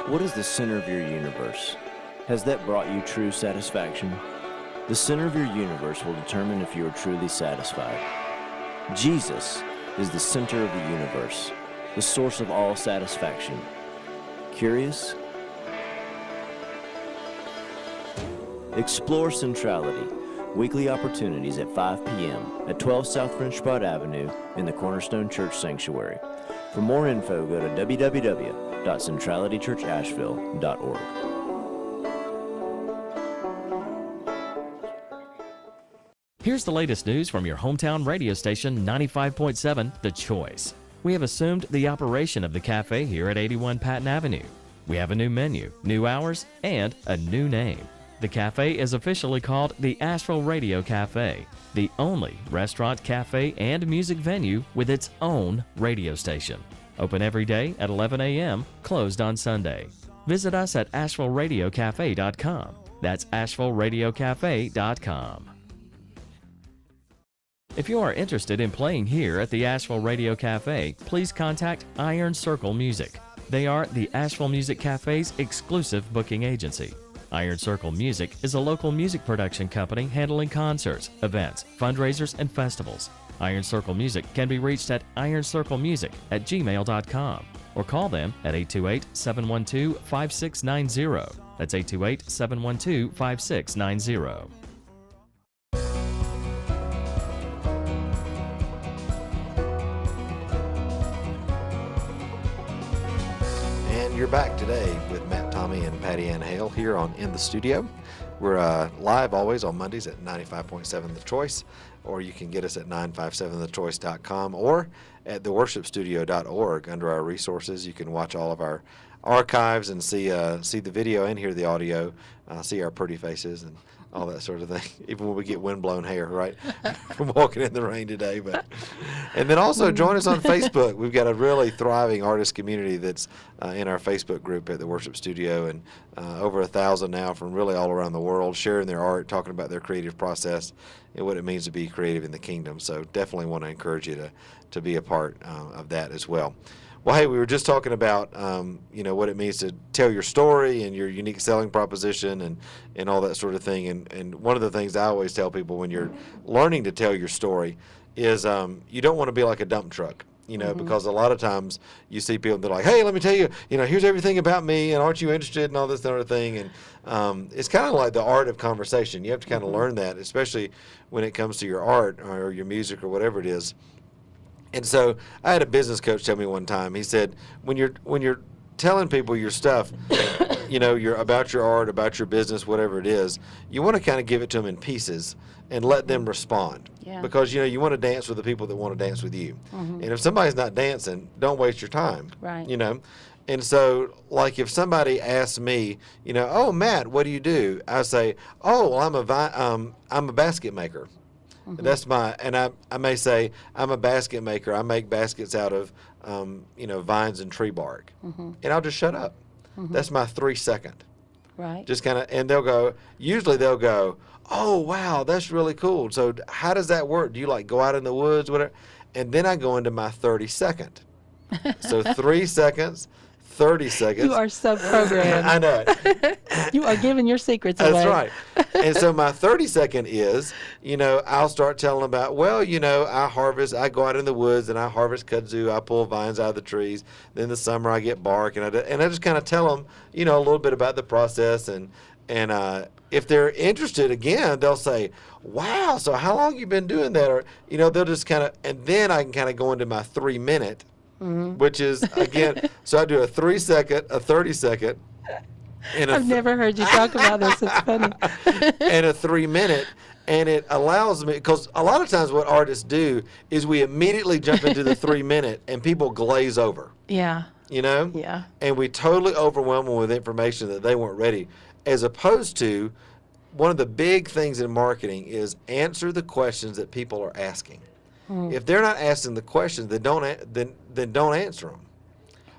S6: What is the center of your universe? Has that brought you true satisfaction? The center of your universe will determine if you are truly satisfied. Jesus is the center of the universe, the source of all satisfaction. Curious? Explore Centrality, weekly opportunities at 5 p.m. at 12 South French Broad Avenue in the Cornerstone Church Sanctuary. For more info, go to www.centralitychurchasheville.org.
S4: Here's the latest news from your hometown radio station, 95.7 The Choice. We have assumed the operation of the cafe here at 81 Patton Avenue. We have a new menu, new hours, and a new name. The cafe is officially called the Asheville Radio Cafe, the only restaurant, cafe, and music venue with its own radio station. Open every day at 11 a.m., closed on Sunday. Visit us at AshevilleRadioCafe.com. That's AshevilleRadioCafe.com. If you are interested in playing here at the Asheville Radio Cafe, please contact Iron Circle Music. They are the Asheville Music Cafe's exclusive booking agency. Iron Circle Music is a local music production company handling concerts, events, fundraisers, and festivals. Iron Circle Music can be reached at irncirclemusic@gmail.com or call them at 828-712-5690. That's 828-712-5690.
S1: And you're back today with Matt, Tommy, and Pattie Ann Hale here on In the Studio. We're live always on Mondays at 95.7 The Choice, or you can get us at 957thechoice.com or at theworshipstudio.org. Under our resources, you can watch all of our archives and see the video and hear the audio, see our pretty faces and all that sort of thing, even when we get windblown hair, right, from walking in the rain today. And then also join us on Facebook. We've got a really thriving artist community that's in our Facebook group at the Worship Studio, and over 1,000 now from really all around the world sharing their art, talking about their creative process and what it means to be creative in the kingdom. So definitely want to encourage you to be a part of that as well. Well, hey, we were just talking about, what it means to tell your story and your unique selling proposition and all that sort of thing. And one of the things I always tell people when you're learning to tell your story is you don't want to be like a dump truck, because a lot of times you see people that are like, hey, let me tell you, here's everything about me, and aren't you interested in all this sort of thing? And it's kind of like the art of conversation. You have to kind of learn that, especially when it comes to your art or your music or whatever it is. And so I had a business coach tell me one time, he said, when you're telling people your stuff, you're about your art, about your business, whatever it is, you want to kind of give it to them in pieces and let them respond.
S2: Yeah.
S1: Because, you want to dance with the people that want to dance with you. And if somebody's not dancing, don't waste your time.
S2: Right.
S1: And so, like, if somebody asks me, oh, Matt, what do you do? I say, oh, well, I'm a basket maker. That's and I may say, I'm a basket maker. I make baskets out of, vines and tree bark. And I'll just shut up. That's my 3 second.
S2: Right.
S1: Just kind of, and usually they'll go, oh, wow, that's really cool. So how does that work? Do you go out in the woods, whatever? And then I go into my 30 second. So 3 seconds, 30 seconds.
S2: You are so programmed.
S1: I know it.
S2: You are giving your secrets away.
S1: That's right. And so my 30 second is, I'll start telling about, well, I go out in the woods and I harvest kudzu, I pull vines out of the trees. Then the summer I get bark, and I just kind of tell them, a little bit about the process. And if they're interested, again, they'll say, wow, so how long you been doing that? Or, they'll just kind of, and then I can kind of go into my 3 minute, which is, again, so I do a 3 second, a 30 second.
S2: I've never heard you talk about this. It's funny.
S1: And a 3 minute. And it allows me, because a lot of times what artists do is we immediately jump into the 3 minute and people glaze over.
S2: Yeah. Yeah.
S1: And we totally overwhelm them with information that they weren't ready. As opposed to, one of the big things in marketing is answer the questions that people are asking. If they're not asking the questions, then don't answer them.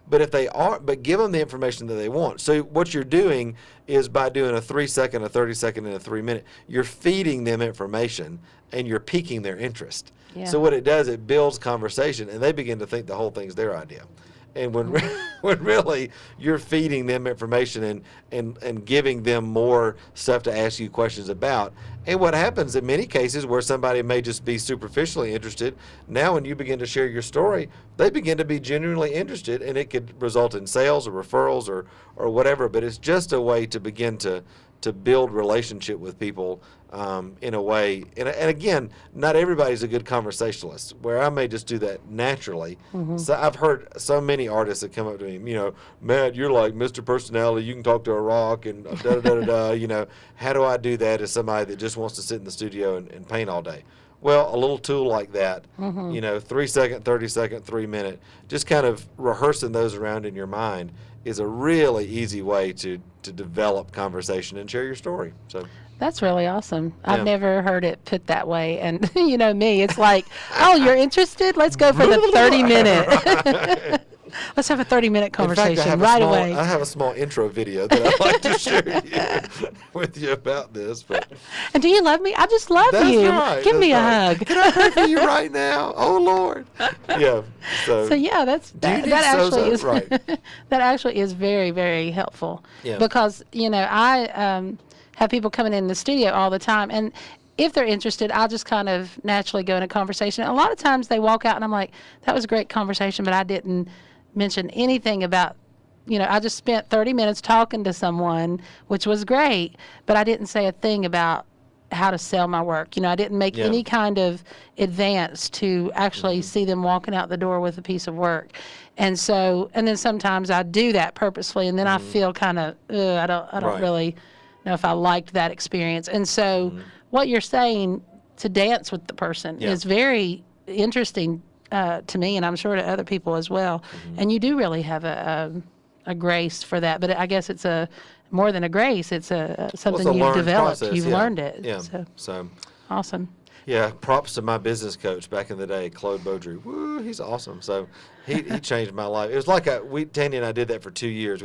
S1: But if they are, give them the information that they want. So what you're doing is, by doing a 3 second, a 30 second, and a 3 minute, you're feeding them information and you're piquing their interest.
S2: Yeah.
S1: So what it does, it builds conversation, and they begin to think the whole thing's their idea. And when really you're feeding them information and giving them more stuff to ask you questions about. And what happens in many cases where somebody may just be superficially interested, now when you begin to share your story, they begin to be genuinely interested, and it could result in sales or referrals or whatever. But it's just a way to begin to build relationship with people in a way. And again, not everybody's a good conversationalist, where I may just do that naturally. So I've heard so many artists that come up to me, Matt, you're like Mr. Personality, you can talk to a rock and da-da-da-da-da, how do I do that as somebody that just wants to sit in the studio and paint all day? Well, a little tool like that, 3 second, 30 second, 3 minute, just kind of rehearsing those around in your mind is a really easy way to develop conversation and share your story. So
S2: that's really awesome.
S1: Yeah.
S2: I've never heard it put that way. And me, it's like, oh, you're interested? Let's go for the 30 minute. Let's have a 30-minute conversation away.
S1: I have a small intro video that I'd like to share with you about this. But
S2: and do you love me? I just love you.
S1: Right,
S2: Give me a hug.
S1: Can I pray for you right now? Oh, Lord. Yeah.
S2: So yeah, that actually is
S1: right.
S2: that actually is very, very helpful.
S1: Yeah.
S2: Because, I have people coming in the studio all the time, and if they're interested, I'll just kind of naturally go in a conversation. A lot of times they walk out and I'm like, that was a great conversation, but I didn't mention anything about, I just spent 30 minutes talking to someone, which was great, but I didn't say a thing about how to sell my work. I didn't make any kind of advance to actually see them walking out the door with a piece of work. And then sometimes I do that purposefully, and then I feel kind of, I don't really know if I liked that experience. And so what you're saying, to dance with the person, is very interesting to me, and I'm sure to other people as well. And you do really have a grace for that. But I guess it's more than a grace. It's something you've developed.
S1: Process,
S2: You've learned it.
S1: Yeah.
S2: So awesome.
S1: Yeah, props to my business coach back in the day, Claude Beaudry. Woo, he's awesome. So he changed my life. It was like Tandy and I did that for 2 years.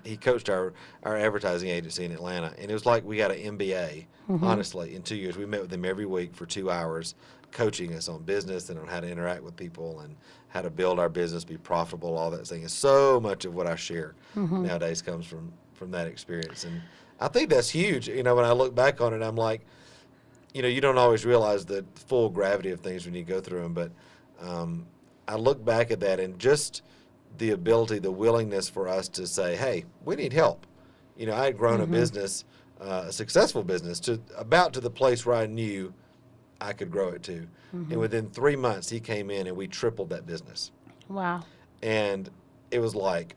S1: He coached our advertising agency in Atlanta, and it was like we got an MBA. Honestly, in 2 years, we met with him every week for 2 hours, coaching us on business and on how to interact with people and how to build our business, be profitable, all that thing. And so much of what I share nowadays comes from that experience, and I think that's huge. When I look back on it, I'm like, you don't always realize the full gravity of things when you go through them, but I look back at that and just the ability, the willingness for us to say, hey, we need help. I had grown a business, a successful business, to the place where I knew I could grow it to. And within 3 months, he came in and we tripled that business.
S2: Wow.
S1: And it was like,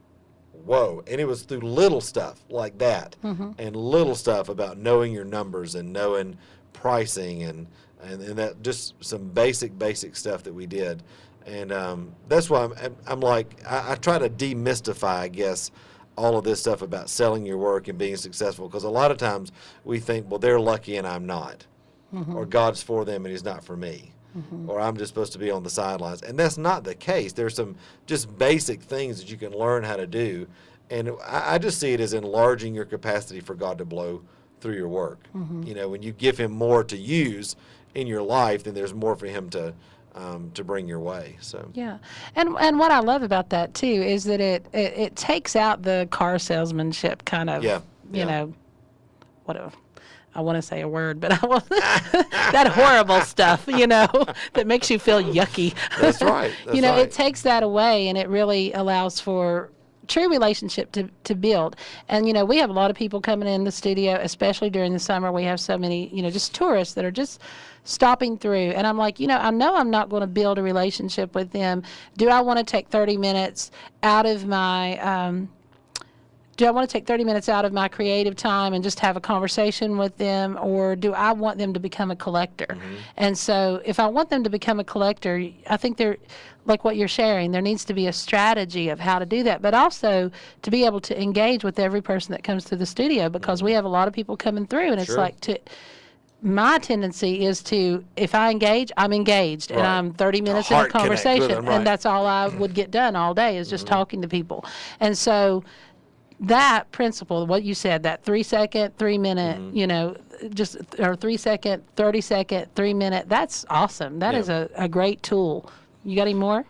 S1: whoa. And it was through little stuff like that, and little stuff about knowing your numbers and knowing pricing and that, just some basic stuff that we did. And that's why I'm like, I try to demystify, I guess, all of this stuff about selling your work and being successful, because a lot of times we think, well, they're lucky and I'm not, or God's for them and he's not for me, or I'm just supposed to be on the sidelines. And that's not the case. There's some just basic things that you can learn how to do, and I just see it as enlarging your capacity for God to blow through your work. When you give him more to use in your life, then there's more for him to bring your way. So
S2: yeah, and what I love about that too is that it takes out the car salesmanship kind of what I want to say a word, but I want that horrible stuff, that makes you feel yucky.
S1: That's right. That's right.
S2: It takes that away, and it really allows for true relationship to build. And we have a lot of people coming in the studio, especially during the summer. We have so many just tourists that are just stopping through, and I'm like, I know I'm not going to build a relationship with them. Do I want to take 30 minutes out of my creative time and just have a conversation with them, or do I want them to become a collector? And so if I want them to become a collector, I think they're like what you're sharing, there needs to be a strategy of how to do that, but also to be able to engage with every person that comes through the studio, because we have a lot of people coming through, and it's like my tendency is to, if I engage, I'm engaged, and I'm 30 minutes in a conversation, and that's all I would get done all day is just talking to people. And so that principle, what you said, that 3 second, 3 minute, or 3 second, 30 second, 3 minute, that's awesome. That is a great tool. You got any more?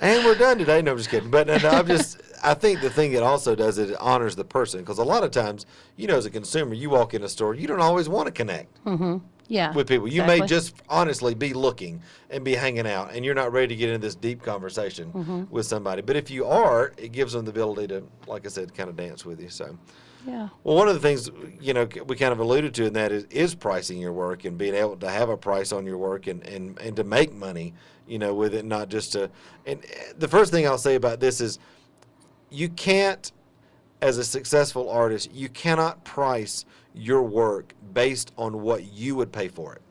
S1: And we're done today. No, I'm just kidding. But I think the thing it also does is it honors the person, because a lot of times, as a consumer, you walk in a store, you don't always want to connect. With people. You may just honestly be looking and be hanging out, and you're not ready to get into this deep conversation with somebody. But if you are, it gives them the ability to, like I said, kind of dance with you. So,
S2: yeah.
S1: Well, one of the things, we kind of alluded to in that is pricing your work and being able to have a price on your work and to make money, with it, not just to. And the first thing I'll say about this is you can't, as a successful artist, you cannot price your work based on what you would pay for it.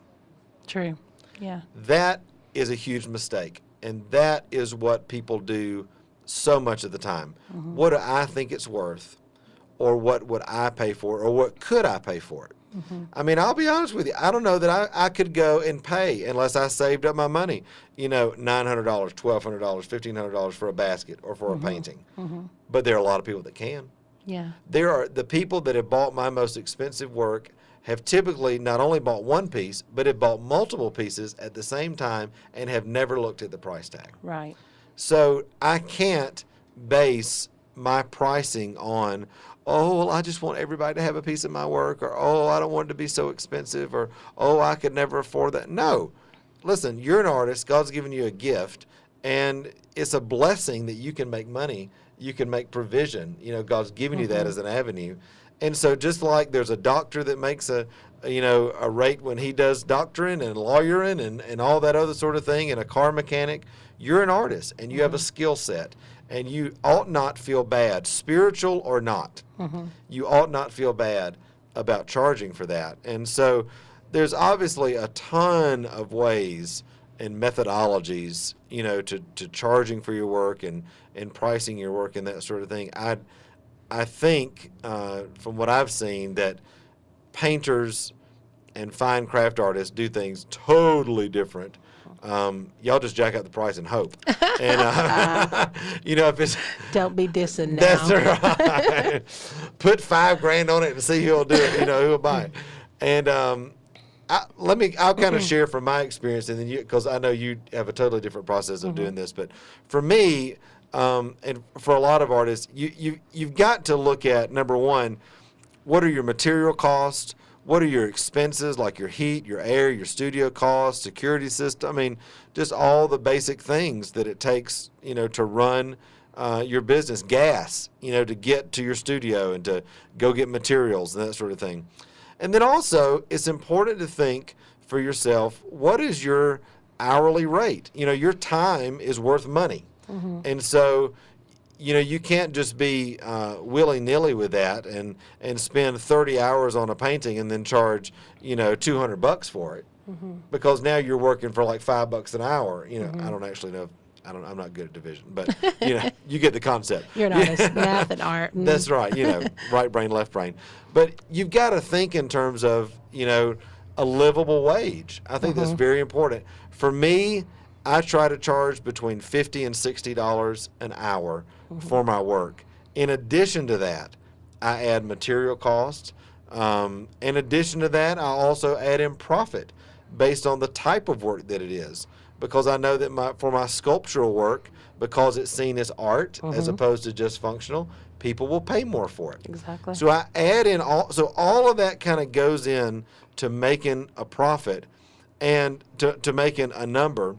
S2: True. Yeah.
S1: That is a huge mistake, and that is what people do so much of the time. What do I think it's worth, or what would I pay for it, or what could I pay for it? I mean, I'll be honest with you. I don't know that I could go and pay unless I saved up my money, $900, $1,200, $1,500 for a basket or for a painting. But there are a lot of people that can.
S2: Yeah.
S1: There are the people that have bought my most expensive work have typically not only bought one piece, but have bought multiple pieces at the same time and have never looked at the price tag.
S2: Right.
S1: So I can't base my pricing on, oh, well, I just want everybody to have a piece of my work, or, oh, I don't want it to be so expensive, or, oh, I could never afford that. No. Listen, you're an artist. God's given you a gift, and it's a blessing that you can make money. You can make provision. God's given you that as an avenue. And so just like there's a doctor that makes a rate when he does doctoring and lawyering and all that other sort of thing, and a car mechanic, you're an artist and you have a skill set, and you ought not feel bad, spiritual or not. You ought not feel bad about charging for that. And so there's obviously a ton of ways and methodologies, to charging for your work and pricing your work and that sort of thing. I think, from what I've seen, that painters and fine craft artists do things totally different. Y'all just jack up the price and hope. And, if it's...
S2: Don't be dissing now.
S1: That's right. Put $5,000 on it and see who'll do it, who'll buy it. And I'll kind of share from my experience, and then because I know you have a totally different process of doing this. But for me, and for a lot of artists, you've got to look at, number one, what are your material costs? What are your expenses, like your heat, your air, your studio costs, security system? I mean, just all the basic things that it takes, to run your business. Gas, to get to your studio and to go get materials and that sort of thing. And then also, it's important to think for yourself, what is your hourly rate? Your time is worth money. And so, you can't just be willy-nilly with that and spend 30 hours on a painting and then charge, $200 for it. Because now you're working for like $5 an hour. I don't actually know. I'm not good at division, but you get the concept.
S2: You're an artist, math and art.
S1: That's right. Right brain, left brain. But you've got to think in terms of, a livable wage. I think that's very important. For me, I try to charge between $50 and $60 an hour for my work. In addition to that, I add material costs. In addition to that, I also add in profit based on the type of work that it is. Because I know that for my sculptural work, because it's seen as art as opposed to just functional, people will pay more for it.
S2: Exactly.
S1: So I add in all of that kind of goes in to making a profit and to making a number.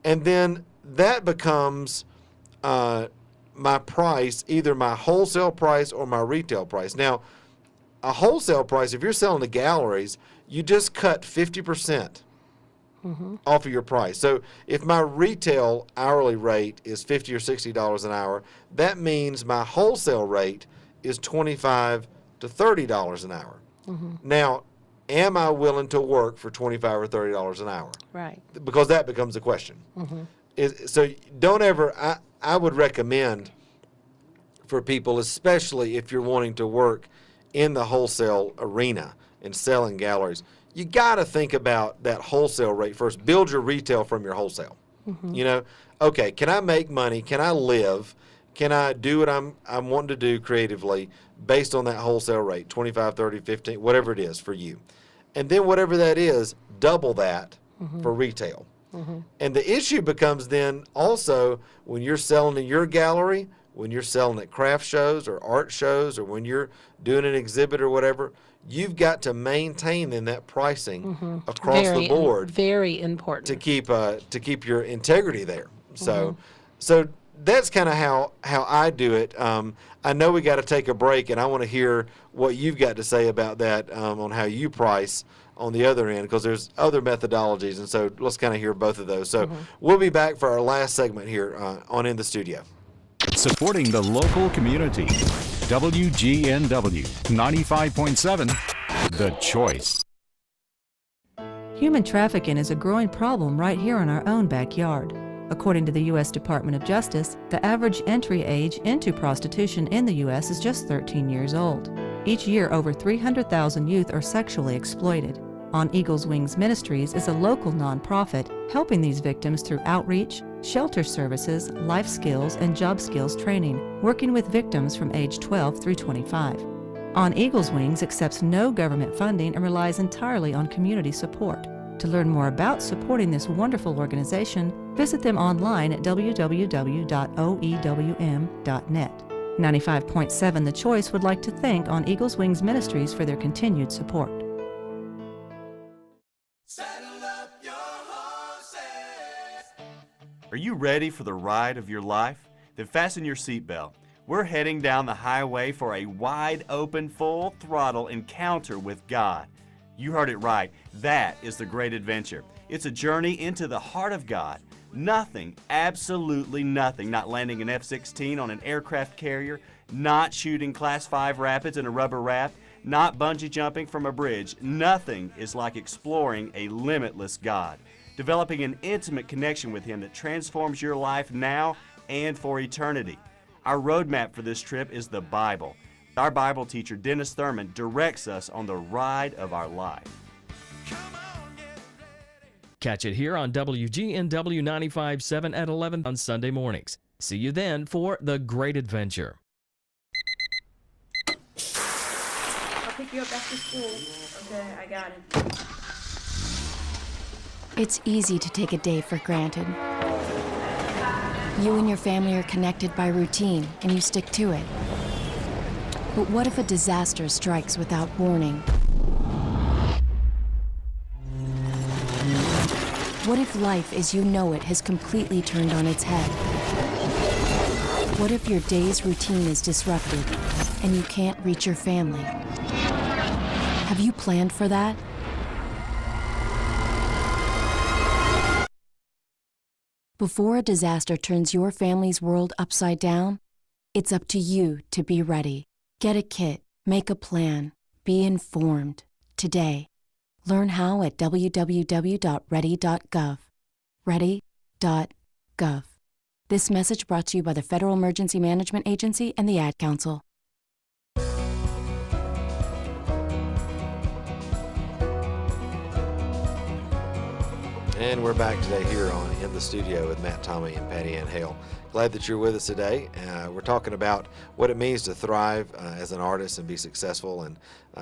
S1: And then that becomes my price, either my wholesale price or my retail price. Now, a wholesale price, if you're selling to galleries, you just cut 50% off of your price. So if my retail hourly rate is $50 or $60 an hour, that means my wholesale rate is $25 to $30 an hour. Now, am I willing to work for $25 or $30 an hour?
S2: Right.
S1: Because that becomes the question. So don't ever, I would recommend for people, especially if you're wanting to work in the wholesale arena and sell in galleries, you got to think about that wholesale rate first. Build your retail from your wholesale. Okay, can I make money? Can I live? Can I do what I'm wanting to do creatively based on that wholesale rate, 25, 30, 15, whatever it is for you? And then whatever that is, double that for retail. And the issue becomes then also when you're selling in your gallery, when you're selling at craft shows or art shows, or when you're doing an exhibit or whatever, you've got to maintain then that pricing across the board.
S2: Very important.
S1: To keep your integrity there. So that's kind of how I do it. I know we got to take a break, and I want to hear what you've got to say about that on how you price on the other end, because there's other methodologies, and so let's kind of hear both of those. So we'll be back for our last segment here on In the Studio.
S3: Supporting the local community. WGNW 95.7, The Choice.
S5: Human trafficking is a growing problem right here in our own backyard. According to the U.S. Department of Justice, the average entry age into prostitution in the U.S. is just 13 years old. Each year, over 300,000 youth are sexually exploited. On Eagle's Wings Ministries is a local nonprofit helping these victims through outreach, shelter services, life skills, and job skills training, working with victims from age 12 through 25. On Eagle's Wings accepts no government funding and relies entirely on community support. To learn more about supporting this wonderful organization, visit them online at www.oewm.net. 95.7 The Choice would like to thank On Eagle's Wings Ministries for their continued support.
S7: Are you ready for the ride of your life? Then fasten your seatbelt. We're heading down the highway for a wide open, full throttle encounter with God. You heard it right. That is the great adventure. It's a journey into the heart of God. Nothing, absolutely nothing, not landing an F-16 on an aircraft carrier, not shooting Class 5 rapids in a rubber raft, not bungee jumping from a bridge. Nothing is like exploring a limitless God. Developing an intimate connection with Him that transforms your life now and for eternity. Our roadmap for this trip is the Bible. Our Bible teacher, Dennis Thurman, directs us on the ride of our life.
S4: Catch it here on WGNW 95.7 at 11 on Sunday mornings. See you then for The Great Adventure.
S8: I'll pick you up after school. Okay, I got it.
S9: It's easy to take a day for granted. You and your family are connected by routine, and you stick to it. But what if a disaster strikes without warning? What if life as you know it has completely turned on its head? What if your day's routine is disrupted and you can't reach your family? Have you planned for that? Before a disaster turns your family's world upside down, it's up to you to be ready. Get a kit, make a plan, be informed today. Learn how at www.ready.gov. Ready.gov. This message brought to you by the Federal Emergency Management Agency and the Ad Council.
S1: And we're back today here in the studio with Matt Tommy and Pattie Ann Hale. Glad that you're with us today. We're talking about what it means to thrive as an artist and be successful. And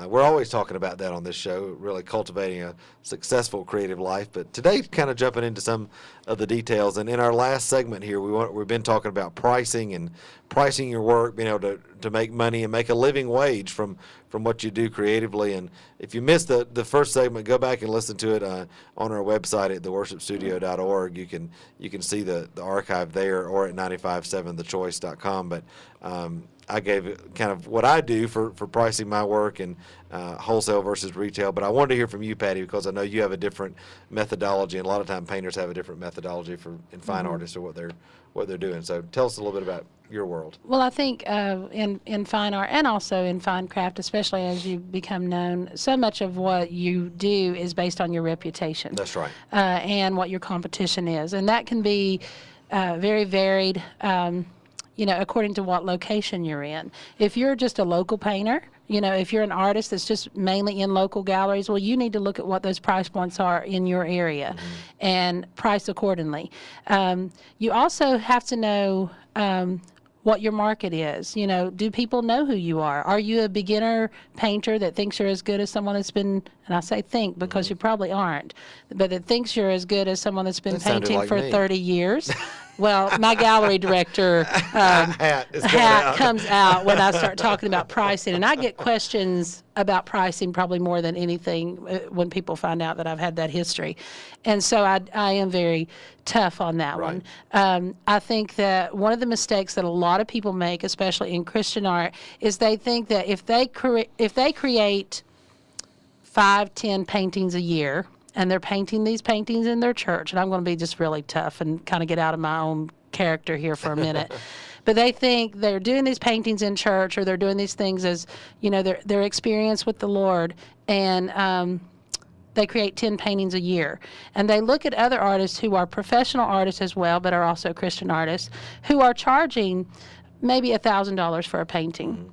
S1: we're always talking about that on this show, really cultivating a successful creative life. But today, kind of jumping into some of the details. And in our last segment here, we've been talking about pricing and pricing your work, being able to make money and make a living wage from what you do creatively. And if you missed the first segment, go back and listen to it on our website at theworshipstudio.org. You can see the archive there, or at 957thechoice.com. But I gave kind of what I do for pricing my work and wholesale versus retail. But I wanted to hear from you, Pattie, because I know you have a different methodology, and a lot of time painters have a different methodology in fine artists or what they're doing. So tell us a little bit about your world.
S2: Well, I think in fine art and also in fine craft, especially as you become known, so much of what you do is based on your reputation.
S1: That's right.
S2: And what your competition is. And that can be very varied, according to what location you're in. If you're just a local painter, if you're an artist that's just mainly in local galleries, well, you need to look at what those price points are in your area and price accordingly. You also have to know what your market is. Do people know who you are? Are you a beginner painter that thinks you're as good as someone that's been, and I say think because you probably aren't, but that thinks you're as good as someone that's been painting for 30 years? Well, my gallery director hat comes out when I start talking about pricing, and I get questions about pricing probably more than anything when people find out that I've had that history. And so I am very tough on that one. I think that one of the mistakes that a lot of people make, especially in Christian art, is they think that if they create 5-10 paintings a year, and they're painting these paintings in their church, and I'm going to be just really tough and kind of get out of my own character here for a minute. But they think they're doing these paintings in church, or they're doing these things as, their experience with the Lord, and they create 10 paintings a year. And they look at other artists who are professional artists as well, but are also Christian artists, who are charging maybe $1,000 for a painting.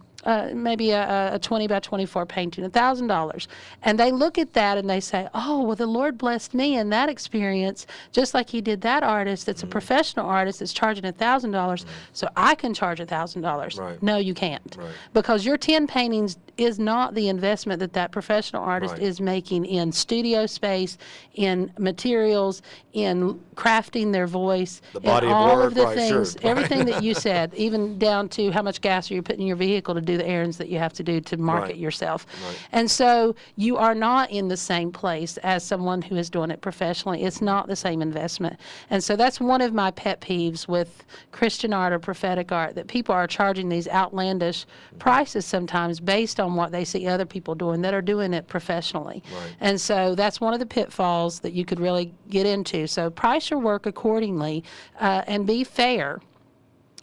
S2: maybe a 20 by 24 painting, $1,000. And they look at that and they say, oh, well, the Lord blessed me in that experience, just like he did that artist that's a professional artist that's charging $1,000, so I can charge $1,000.
S1: Right.
S2: No, you can't.
S1: Right.
S2: Because your 10 paintings is not the investment that professional artist
S1: Right.
S2: is making in studio space, in materials, in crafting their voice,
S1: The body
S2: in
S1: of
S2: all
S1: work,
S2: of the
S1: right,
S2: things,
S1: sure.
S2: everything that you said, even down to how much gas are you putting in your vehicle to do the errands that you have to do to market
S1: Right.
S2: yourself.
S1: Right.
S2: And so you are not in the same place as someone who is doing it professionally. It's not the same investment. And so that's one of my pet peeves with Christian art or prophetic art, that people are charging these outlandish prices sometimes based on what they see other people doing that are doing it professionally.
S1: Right.
S2: And so that's one of the pitfalls that you could really get into. So price your work accordingly and be fair.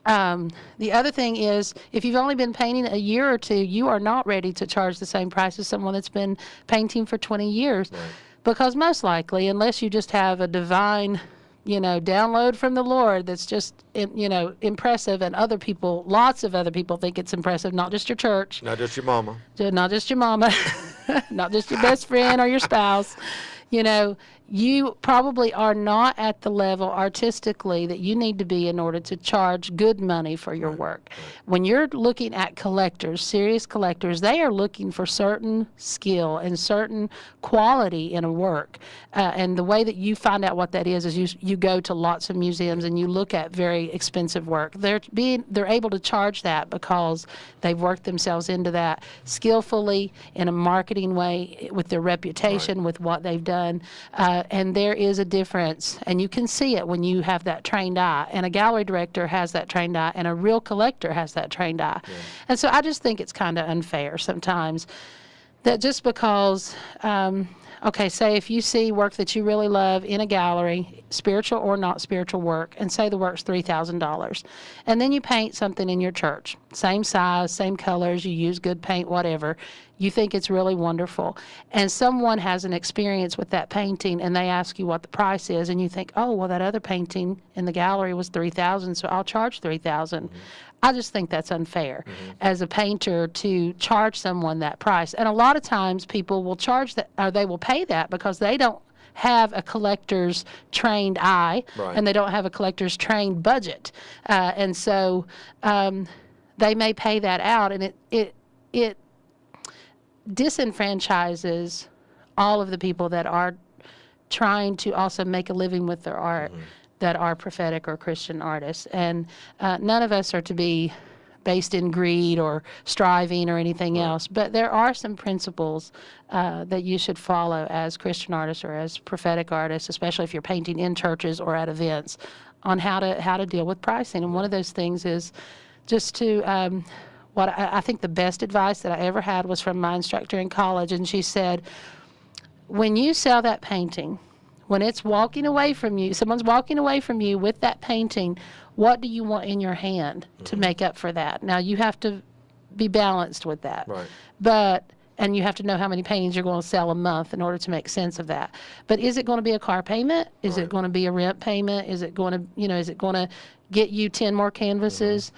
S2: The other thing is, if you've only been painting a year or two, you are not ready to charge the same price as someone that's been painting for 20 years.
S1: Right.
S2: Because most likely, unless you just have a divine, download from the Lord that's just, impressive, and other people, lots of other people think it's impressive, not just your church.
S1: Not just your mama.
S2: Not just your mama, not just your best friend or your spouse. You probably are not at the level artistically that you need to be in order to charge good money for your work. When you're looking at collectors, serious collectors, they are looking for certain skill and certain quality in a work. And the way that you find out what that is you go to lots of museums and you look at very expensive work. They're able to charge that because they've worked themselves into that skillfully in a marketing way with their reputation, with what they've done. And there is a difference, and you can see it when you have that trained eye, and a gallery director has that trained eye, and a real collector has that trained eye. Yeah. And so I just think it's kind of unfair sometimes that just because, say if you see work that you really love in a gallery, spiritual or not spiritual work, and say the work's $3,000, and then you paint something in your church, same size, same colors, you use good paint, whatever, you think it's really wonderful, and someone has an experience with that painting and they ask you what the price is, and you think, oh, well, that other painting in the gallery was $3,000, so I'll charge $3,000. I just think that's unfair as a painter to charge someone that price. And a lot of times people will charge that, or they will pay that because they don't have a collector's trained eye, and they don't have a collector's trained budget. And so they may pay that out, and it disenfranchises all of the people that are trying to also make a living with their art that are prophetic or Christian artists. And none of us are to be based in greed or striving or anything else, but there are some principles that you should follow as Christian artists or as prophetic artists, especially if you're painting in churches or at events, on how to deal with pricing. And one of those things is just to what I think the best advice that I ever had was from my instructor in college, and she said, when you sell that painting, when it's walking away from you, someone's walking away from you with that painting, what do you want in your hand to make up for that? Now, you have to be balanced with that. Right. And you have to know how many paintings you're going to sell a month in order to make sense of that. But is it going to be a car payment? Is it going to be a rent payment? Is it going to get you 10 more canvases?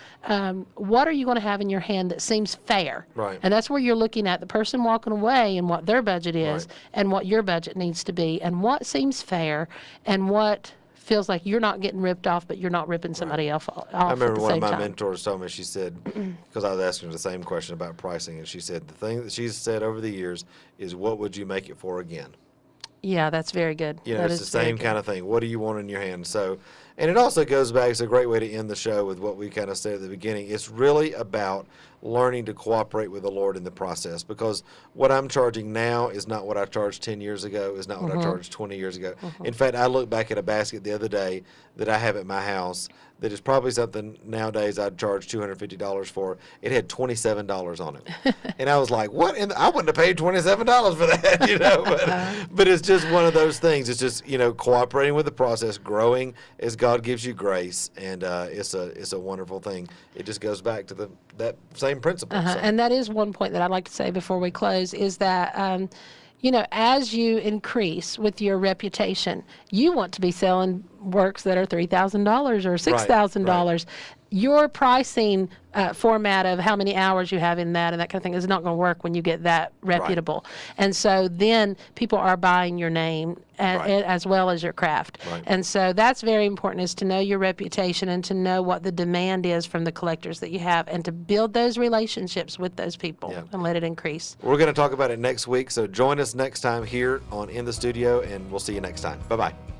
S2: What are you going to have in your hand that seems fair? Right. And that's where you're looking at the person walking away and what their budget is and what your budget needs to be and what seems fair and what feels like you're not getting ripped off, but you're not ripping somebody else off.
S1: I remember
S2: at the
S1: one
S2: same
S1: of my
S2: time.
S1: mentors told me, she said, because I was asking her the same question about pricing, and she said the thing that she's said over the years is, what would you make it for again?
S2: Yeah, that's very good.
S1: It's the same kind of thing. What do you want in your hand? So, and it also goes back, it's a great way to end the show with what we kind of said at the beginning. It's really about learning to cooperate with the Lord in the process, because what I'm charging now is not what I charged 10 years ago, is not what I charged 20 years ago. In fact, I looked back at a basket the other day that I have at my house that is probably something nowadays I'd charge $250 for. It had $27 on it. And I was like, what? And I wouldn't have paid $27 for that, But it's just one of those things. It's just, cooperating with the process, growing as God gives you grace, and it's a wonderful thing. It just goes back to that same principle. So.
S2: And that is one point that I'd like to say before we close, is that as you increase with your reputation, you want to be selling works that are $3,000 or $6,000. your pricing format of how many hours you have in that and that kind of thing is not going to work when you get that reputable. Right. And so then people are buying your name as well as your craft. Right. And so that's very important, is to know your reputation and to know what the demand is from the collectors that you have, and to build those relationships with those people and let it increase.
S1: We're going to talk about it next week, so join us next time here on In the Studio, and we'll see you next time. Bye-bye.